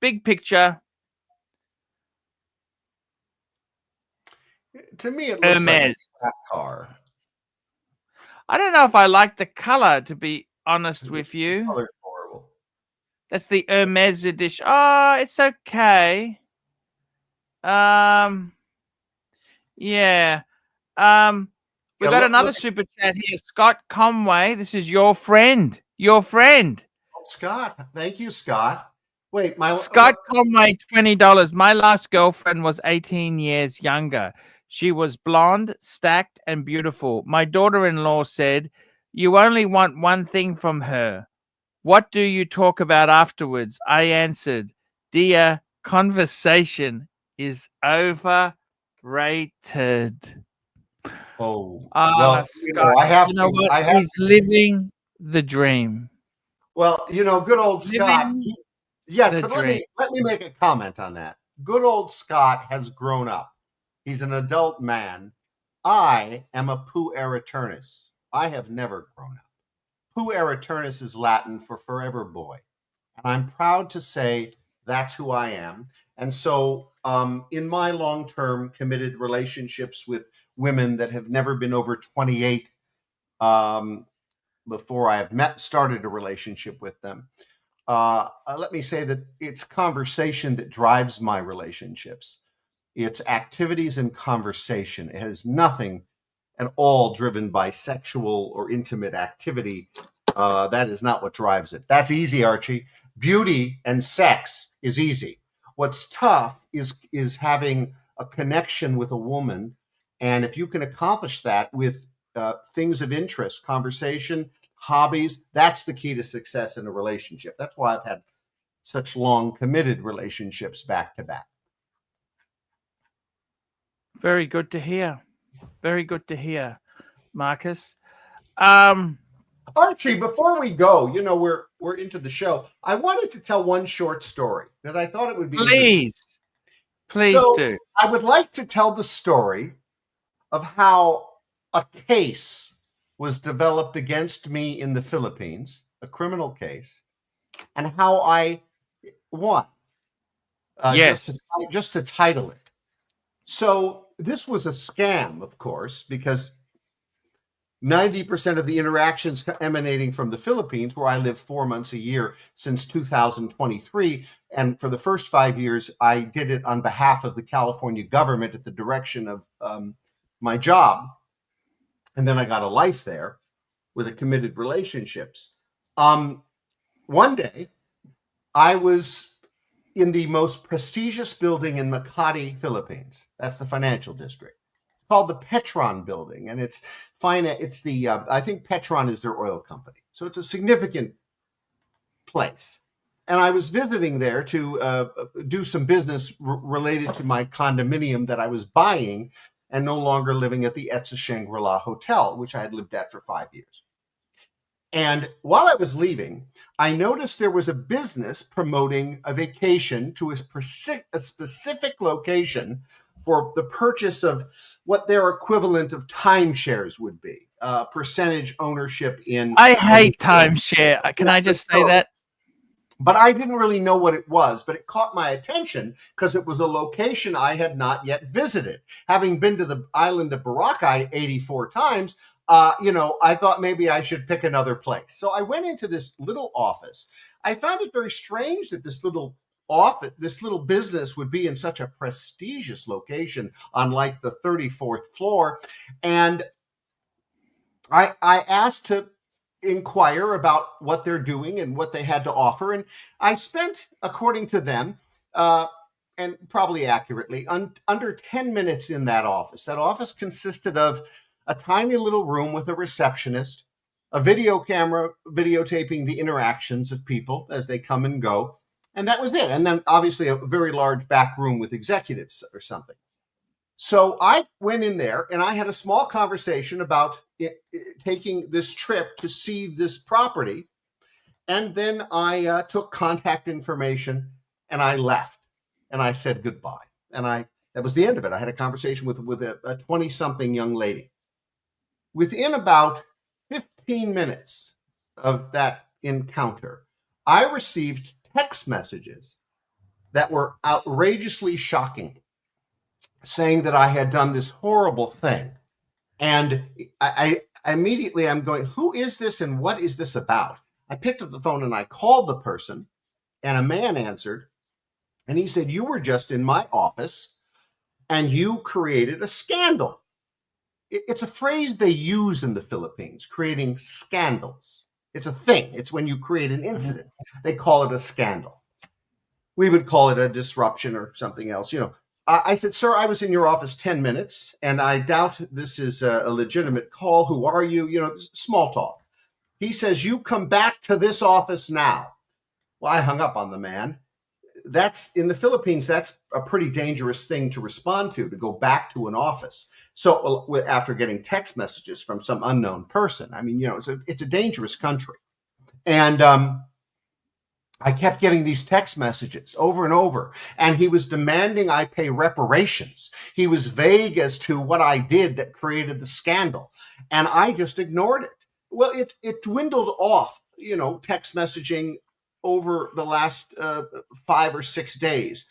[SPEAKER 1] big picture.
[SPEAKER 2] To me, it looks like a scrap car.
[SPEAKER 1] I don't know if I like the color, to be honest with you.
[SPEAKER 2] The color's horrible.
[SPEAKER 1] That's the Hermes edition. Oh, it's okay. Yeah. We got another super chat here. Scott Conway. This is your friend. Your friend.
[SPEAKER 2] Oh, Scott. Thank you, Scott. Wait,
[SPEAKER 1] Scott Conway, $20. My last girlfriend was 18 years younger. She was blonde, stacked, and beautiful. My daughter-in-law said, "You only want one thing from her. What do you talk about afterwards?" I answered, "Dear, conversation is overrated."
[SPEAKER 2] Oh, well,
[SPEAKER 1] Scott, he's living the dream.
[SPEAKER 2] Well, good old Scott. Yes, but let me make a comment on that. Good old Scott has grown up. He's an adult man. I am a pueriternus. I have never grown up. Pueriternus is Latin for forever boy. And I'm proud to say that's who I am. And so in my long-term committed relationships with women that have never been over 28 before I have started a relationship with them, let me say that it's conversation that drives my relationships. It's activities and conversation. It has nothing at all driven by sexual or intimate activity. That is not what drives it. That's easy, Archie. Beauty and sex is easy. What's tough is having a connection with a woman. And if you can accomplish that with things of interest, conversation, hobbies, that's the key to success in a relationship. That's why I've had such long committed relationships back to back.
[SPEAKER 1] Very good to hear. Very good to hear, Marcus.
[SPEAKER 2] Archie, before we go, we're into the show. I wanted to tell one short story because I thought it would be
[SPEAKER 1] please do.
[SPEAKER 2] I would like to tell the story of how a case was developed against me in the Philippines, a criminal case, and how I won.
[SPEAKER 1] Yes.
[SPEAKER 2] Just to title it. So this was a scam, of course, because 90% of the interactions emanating from the Philippines, where I live 4 months a year since 2023. And for the first 5 years, I did it on behalf of the California government at the direction of my job. And then I got a life there with a committed relationships. One day, I was in the most prestigious building in Makati, Philippines. That's the financial district. It's called the Petron Building, and it's fine. It's the I think Petron is their oil company, so it's a significant place. And I was visiting there to do some business related to my condominium that I was buying, and no longer living at the Etsa Shangri-La Hotel, which I had lived at for 5 years. And while I was leaving, I noticed there was a business promoting a vacation to a specific location for the purchase of what their equivalent of timeshares would be, percentage ownership in.
[SPEAKER 1] I hate timeshare. Can I just say that?
[SPEAKER 2] But I didn't really know what it was, but it caught my attention because it was a location I had not yet visited. Having been to the island of Boracay 84 times, I thought maybe I should pick another place. So I went into this little office. I found it very strange that this little office, this little business would be in such a prestigious location on like the 34th floor. And I asked to inquire about what they're doing and what they had to offer. And I spent, according to them, and probably accurately, under 10 minutes in that office. That office consisted of a tiny little room with a receptionist, a video camera videotaping the interactions of people as they come and go. And that was it. And then obviously a very large back room with executives or something. So I went in there and I had a small conversation about taking this trip to see this property. And then I took contact information and I left and I said goodbye. And that was the end of it. I had a conversation with a 20-something young lady. Within about 15 minutes of that encounter, I received text messages that were outrageously shocking, saying that I had done this horrible thing. And I immediately, I'm going, who is this and what is this about? I picked up the phone and I called the person, and a man answered, and he said, you were just in my office and you created a scandal. It's a phrase they use in the Philippines, creating scandals. It's a thing. It's when you create an incident. They call it a scandal. We would call it a disruption or something else. I said, sir, I was in your office 10 minutes, and I doubt this is a legitimate call. Who are you? Small talk. He says, you come back to this office now. Well, I hung up on the man. That's in the Philippines. That's a pretty dangerous thing to respond to go back to an office. So after getting text messages from some unknown person, I mean, it's a dangerous country. And I kept getting these text messages over and over, and he was demanding I pay reparations. He was vague as to what I did that created the scandal, and I just ignored it. Well, it dwindled off, text messaging over the last 5 or 6 days.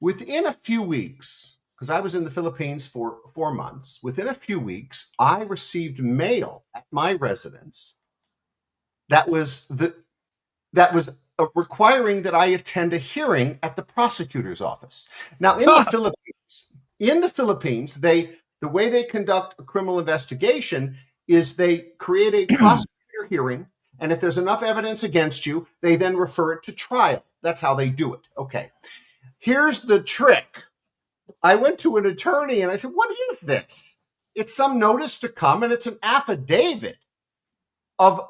[SPEAKER 2] Within a few weeks, because I was in the Philippines for 4 months, within a few weeks, I received mail at my residence that was requiring that I attend a hearing at the prosecutor's office. Now, in the Philippines, the way they conduct a criminal investigation is they create a prosecutor hearing, and if there's enough evidence against you, they then refer it to trial. That's how they do it. Okay. Here's the trick. I went to an attorney and I said, what is this? It's some notice to come, and it's an affidavit of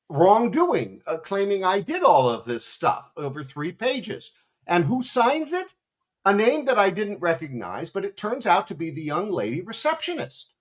[SPEAKER 2] wrongdoing, claiming I did all of this stuff over 3 pages. And who signs it? A name that I didn't recognize, but it turns out to be the young lady receptionist.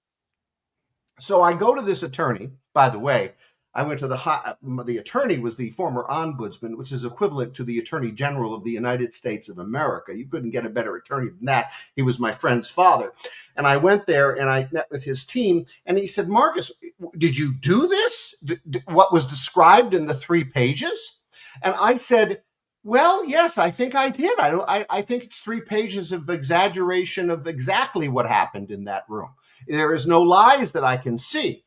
[SPEAKER 2] So I go to this attorney. By the way, I went to the attorney was the former ombudsman, which is equivalent to the Attorney General of the United States of America. You couldn't get a better attorney than that. He was my friend's father. And I went there and I met with his team, and he said, Marcus, did you do this? What was described in the 3 pages? And I said, well, yes, I think I did. I think it's 3 pages of exaggeration of exactly what happened in that room. There is no lies that I can see.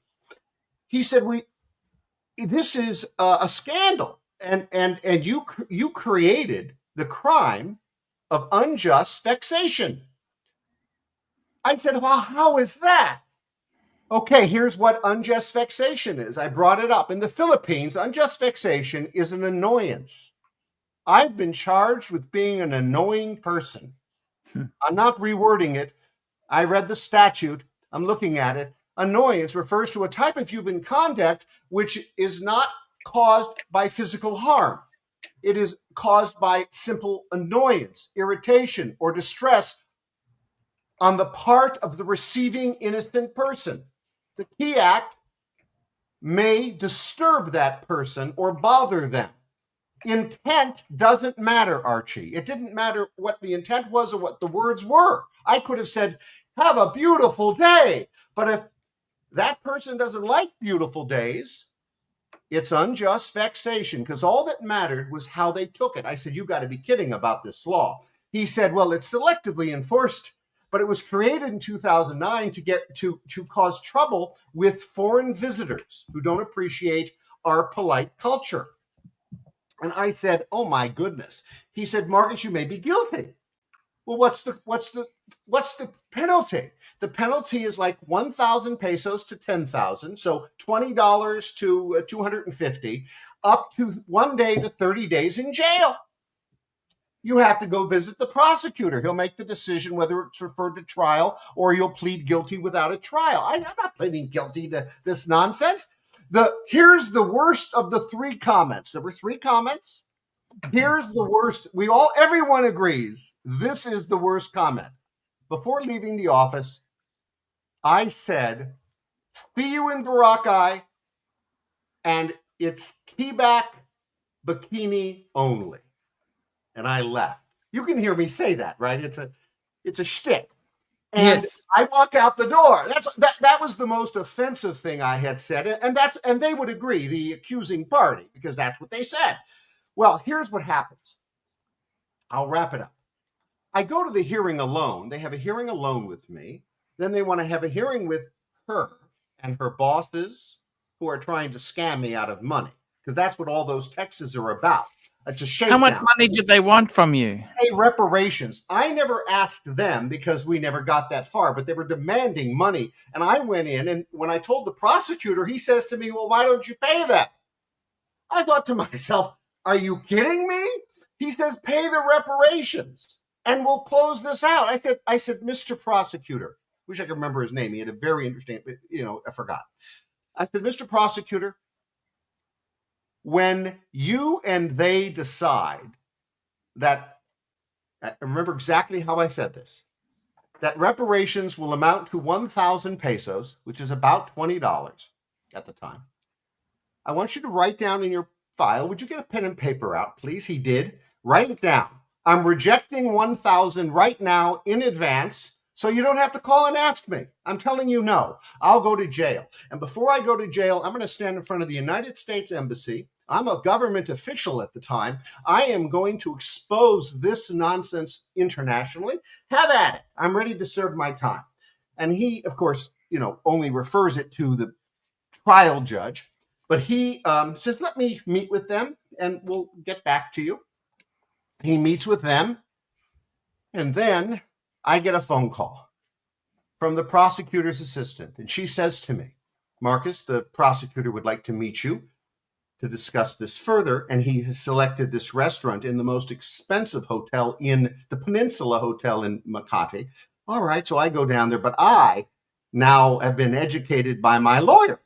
[SPEAKER 2] He said, this is a scandal, and you created the crime of unjust vexation. I said, well, how is that? Okay, here's what unjust vexation is. I brought it up. In the Philippines, unjust vexation is an annoyance. I've been charged with being an annoying person. I'm not rewording it. I read the statute. I'm looking at it. Annoyance refers to a type of human conduct which is not caused by physical harm. It is caused by simple annoyance, irritation, or distress on the part of the receiving innocent person. The key act may disturb that person or bother them. Intent doesn't matter, Archie. It didn't matter what the intent was or what the words were. I could have said, have a beautiful day. But if that person doesn't like beautiful days, it's unjust vexation, because all that mattered was how they took it. I said, you got to be kidding about this law. He said, well, it's selectively enforced, but it was created in 2009 to cause trouble with foreign visitors who don't appreciate our polite culture. And I said, oh my goodness. He said, Marcus, you may be guilty. Well, what's the penalty? The penalty is like 1,000 pesos to 10,000. So $20 to 250, up to 1 day to 30 days in jail. You have to go visit the prosecutor. He'll make the decision whether it's referred to trial or you'll plead guilty without a trial. I'm not pleading guilty to this nonsense. Here's the worst of the 3 comments. There were 3 comments. Here's the worst. Everyone agrees. This is the worst comment. Before leaving the office, I said, see you in Boracay, and it's T-back bikini only. And I left. You can hear me say that, right? It's a shtick. And yes. I walk out the door. That was the most offensive thing I had said, and they would agree, the accusing party, because that's what they said. Well, here's what happens. I'll wrap it up. I go to the hearing alone. They have a hearing alone with me. Then they want to have a hearing with her and her bosses who are trying to scam me out of money, because that's what all those texts are about. It's a shakedown.
[SPEAKER 1] How much money did they want from you?
[SPEAKER 2] Hey, reparations. I never asked them because we never got that far, but they were demanding money. And I went in, and when I told the prosecutor, he says to me, well, why don't you pay them? I thought to myself, are you kidding me? He says, pay the reparations and we'll close this out. I said, Mr. Prosecutor, wish I could remember his name. He had a very interesting, I forgot. I said, Mr. Prosecutor, when you and they decide that, I remember exactly how I said this, that reparations will amount to 1,000 pesos, which is about $20 at the time. I want you to write down in your file, would you get a pen and paper out, please? He did. Write it down. I'm rejecting 1,000 right now in advance, so you don't have to call and ask me. I'm telling you no. I'll go to jail. And before I go to jail, I'm going to stand in front of the United States Embassy. I'm a government official at the time. I am going to expose this nonsense internationally. Have at it. I'm ready to serve my time. And he, of course, only refers it to the trial judge. But he says, let me meet with them and we'll get back to you. He meets with them. And then I get a phone call from the prosecutor's assistant. And she says to me, Marcus, the prosecutor would like to meet you to discuss this further. And he has selected this restaurant in the most expensive hotel in the Peninsula Hotel in Makati. All right, so I go down there. But I now have been educated by my lawyer.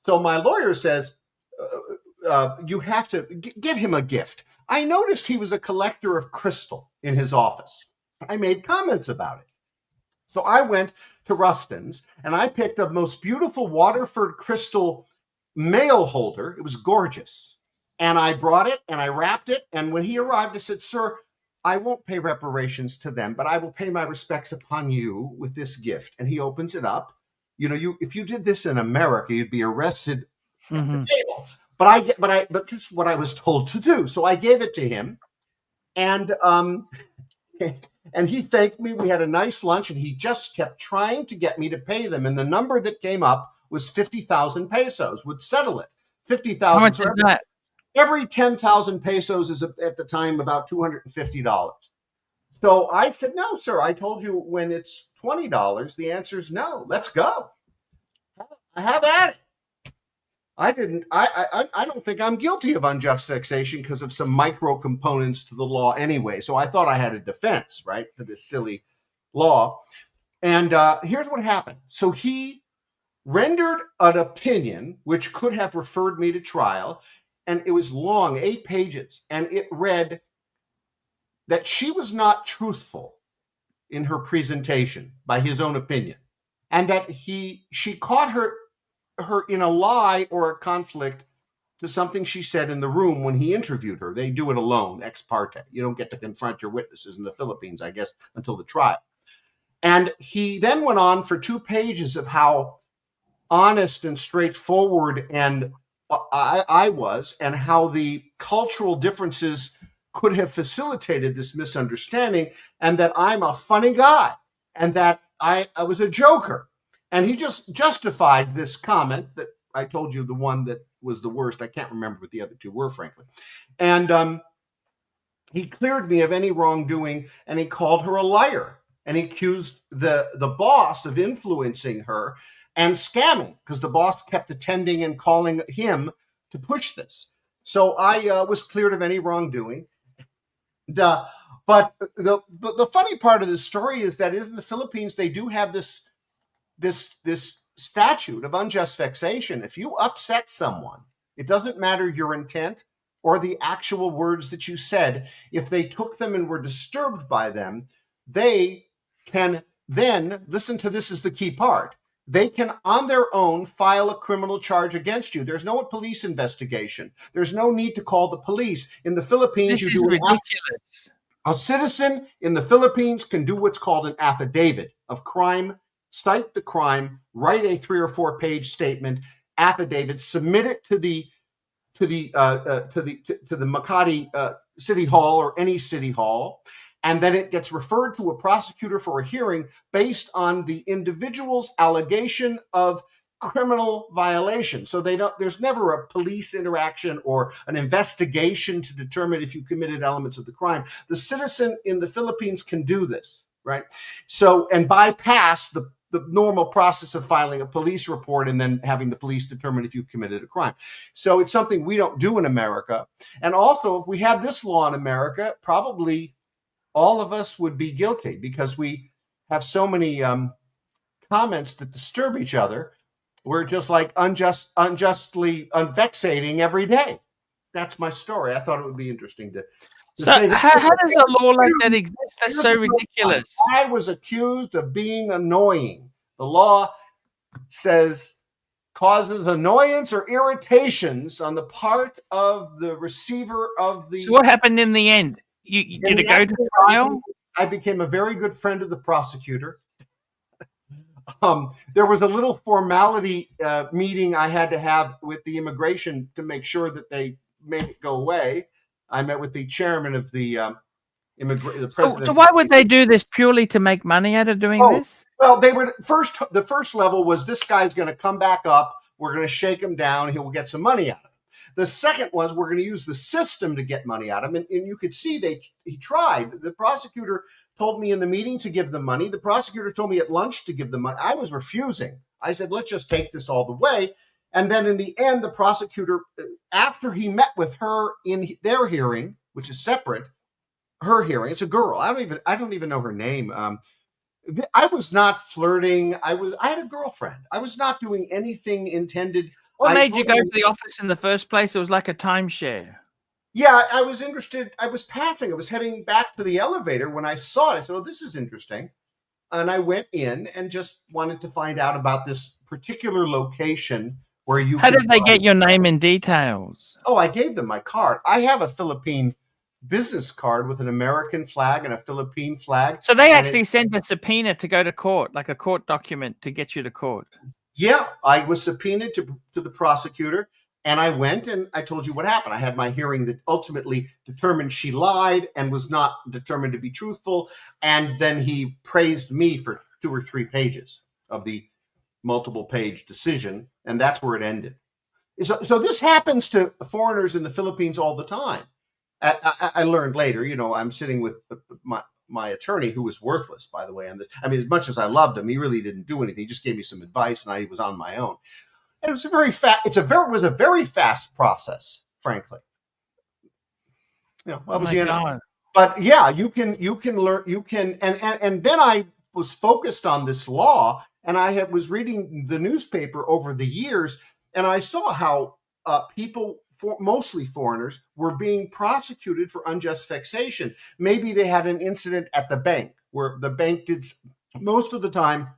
[SPEAKER 2] So my lawyer says, you have to give him a gift. I noticed he was a collector of crystal in his office. I made comments about it. So I went to Rustin's and I picked a most beautiful Waterford crystal mail holder. It was gorgeous. And I brought it and I wrapped it. And when he arrived, I said, sir, I won't pay reparations to them, but I will pay my respects upon you with this gift. And he opens it up. If you did this in America, you'd be arrested at the table. But this is what I was told to do. So I gave it to him, and he thanked me. We had a nice lunch, and he just kept trying to get me to pay them. And the number that came up was 50,000 pesos. Would settle it. 50,000.
[SPEAKER 1] How much is that?
[SPEAKER 2] Every 10,000 pesos is at the time about $250. So I said, no, sir, I told you when it's $20, the answer is no. Let's go. Have at it. I don't think I'm guilty of unjust taxation because of some micro components to the law anyway. So I thought I had a defense, right, to this silly law. And here's what happened. So he rendered an opinion which could have referred me to trial. And it was long, 8 pages. And it read that she was not truthful in her presentation by his own opinion, and that she caught her in a lie or a conflict to something she said in the room when he interviewed her. They do it alone, ex parte. You don't get to confront your witnesses in the Philippines, I guess, until the trial. And he then went on for 2 pages of how honest and straightforward and I was, and how the cultural differences could have facilitated this misunderstanding, and that I'm a funny guy, and that I was a joker. And he just justified this comment that I told you, the one that was the worst. I can't remember what the other two were, frankly. And he cleared me of any wrongdoing, and he called her a liar, and he accused the boss of influencing her and scamming, because the boss kept attending and calling him to push this. So I was cleared of any wrongdoing. But the funny part of this story is that in the Philippines, they do have this statute of unjust vexation. If you upset someone, it doesn't matter your intent or the actual words that you said. If they took them and were disturbed by them, they can then, listen to this is the key part, they can on their own file a criminal charge against you. There's no police investigation. There's no need to call the police. In the Philippines,
[SPEAKER 1] This is ridiculous.
[SPEAKER 2] A citizen in the Philippines can do what's called an affidavit of crime, cite the crime, write a 3 or 4 page statement, affidavit, submit it to the Makati City Hall or any city hall, and then it gets referred to a prosecutor for a hearing based on the individual's allegation of criminal violation. So there's never a police interaction or an investigation to determine if you committed elements of the crime. The citizen in the Philippines can do this, right? So, and bypass the normal process of filing a police report and then having the police determine if you've committed a crime. So it's something we don't do in America. And also, if we had this law in America, probably all of us would be guilty, because we have so many comments that disturb each other. We're just like unjustly vexating every day. That's my story. I thought it would be interesting to
[SPEAKER 1] so how does a law like that exist? That's so ridiculous.
[SPEAKER 2] I was accused of being annoying. The law says causes annoyance or irritations on the part of the receiver of the...
[SPEAKER 1] So what happened in the end? You did it go to trial?
[SPEAKER 2] I became a very good friend of the prosecutor. There was a little formality meeting I had to have with the immigration to make sure that they made it go away. I met with the chairman of the president.
[SPEAKER 1] So why would they do this? Purely to make money out of doing this?
[SPEAKER 2] Well, they were the first level was, this guy's going to come back up. We're going to shake him down. He will get some money out of him. The second was, we're going to use the system to get money out of him. And you could see he tried. The prosecutor told me in the meeting to give them money. The prosecutor told me at lunch to give them money. I was refusing. I said, let's just take this all the way. And then in the end, the prosecutor, after he met with her in their hearing, which is separate, her hearing, it's a girl. I don't even know her name. I was not flirting. I had a girlfriend. I was not doing anything intended.
[SPEAKER 1] What made you go to the office in the first place? It was like a timeshare.
[SPEAKER 2] Yeah, I was interested. I was passing. I was heading back to the elevator when I saw it. I said, oh, this is interesting. And I went in and just wanted to find out about this particular location where you...
[SPEAKER 1] How did they get your name and details?
[SPEAKER 2] Oh, I gave them my card. I have a Philippine business card with an American flag and a Philippine flag.
[SPEAKER 1] So they actually sent a subpoena to go to court, like a court document to get you to court.
[SPEAKER 2] Yeah, I was subpoenaed to the prosecutor, and I went, and I told you what happened. I had my hearing that ultimately determined she lied and was not determined to be truthful, and then he praised me for 2 or 3 pages of the multiple-page decision, and that's where it ended. So this happens to foreigners in the Philippines all the time. I learned later, I'm sitting with my attorney, who was worthless, by the way. And as much as I loved him, he really didn't do anything. He just gave me some advice, and I was on my own. And it was a very fast process, frankly. But yeah, you can learn, and then I was focused on this law, and I was reading the newspaper over the years, and I saw how people, mostly foreigners, were being prosecuted for unjust vexation. Maybe they had an incident at the bank where the bank did, most of the time,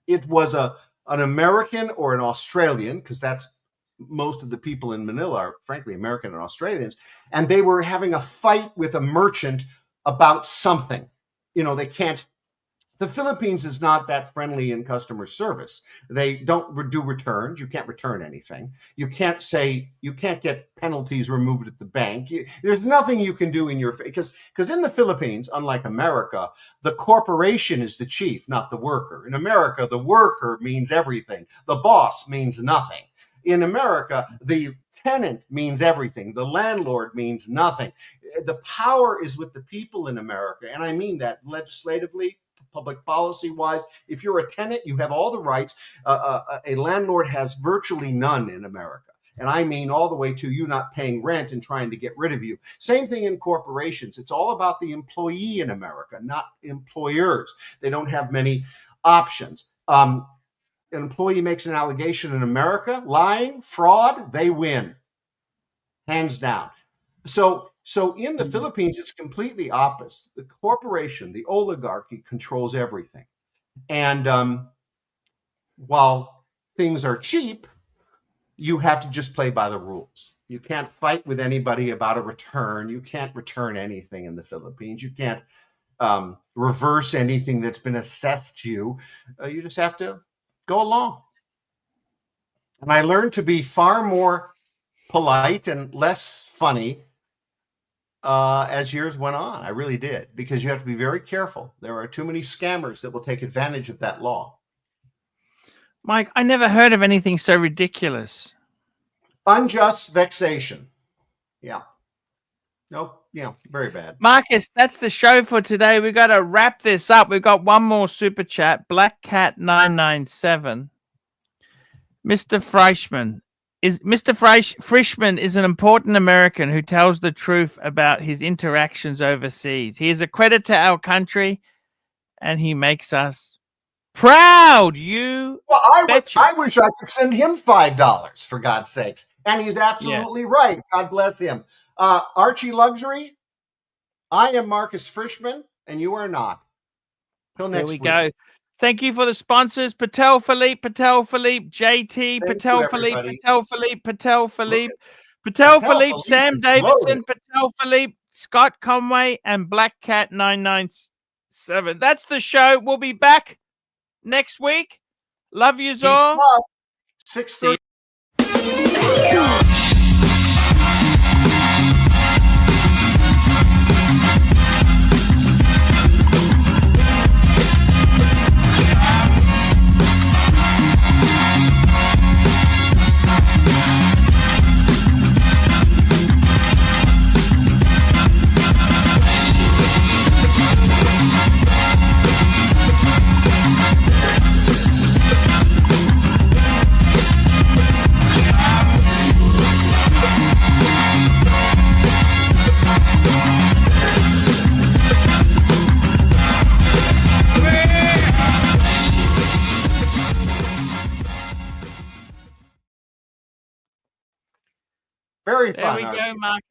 [SPEAKER 2] it was an American or an Australian, because that's most of the people in Manila are frankly American and Australians, and they were having a fight with a merchant about something. They can't. The Philippines is not that friendly in customer service. They don't do returns. You can't return anything. You can't get penalties removed at the bank. There's nothing you can do in your, because in the Philippines, unlike America, the corporation is the chief, not the worker. In America, the worker means everything. The boss means nothing. In America, the tenant means everything. The landlord means nothing. The power is with the people in America. And I mean that legislatively, public policy wise. If you're a tenant, you have all the rights. A landlord has virtually none in America. And I mean all the way to you not paying rent and trying to get rid of you. Same thing in corporations. It's all about the employee in America, not employers. They don't have many options. An employee makes an allegation in America, lying, fraud, they win, hands down. So in the Philippines, it's completely opposite. The corporation, the oligarchy controls everything. And while things are cheap, you have to just play by the rules. You can't fight with anybody about a return. You can't return anything in the Philippines. You can't reverse anything that's been assessed to you. You just have to go along. And I learned to be far more polite and less funny as years went on. I really did, because you have to be very careful. There are too many scammers that will take advantage of that law.
[SPEAKER 1] Mike, I never heard of anything so ridiculous.
[SPEAKER 2] Unjust vexation. Yeah. No, yeah, very bad.
[SPEAKER 1] Marcus, that's the show for today. We've got to wrap this up. We've got one more super chat. Black Cat 997. Mr. Frishman is an important American who tells the truth about his interactions overseas. He is a credit to our country, and he makes us proud.
[SPEAKER 2] I wish I could send him $5, for God's sakes. And he's absolutely right. God bless him. Archie Luxury, I am Marcus Frishman, and you are not. Till next week.
[SPEAKER 1] There we go. Thank you for the sponsors: Patel Philippe, JT, Patel Philippe, Sam Davidson, Patel Philippe, Scott Conway, and Black Cat 997. That's the show. We'll be back next week. Love you all.
[SPEAKER 2] 6:30. Very fun.
[SPEAKER 1] There we go, Marcus.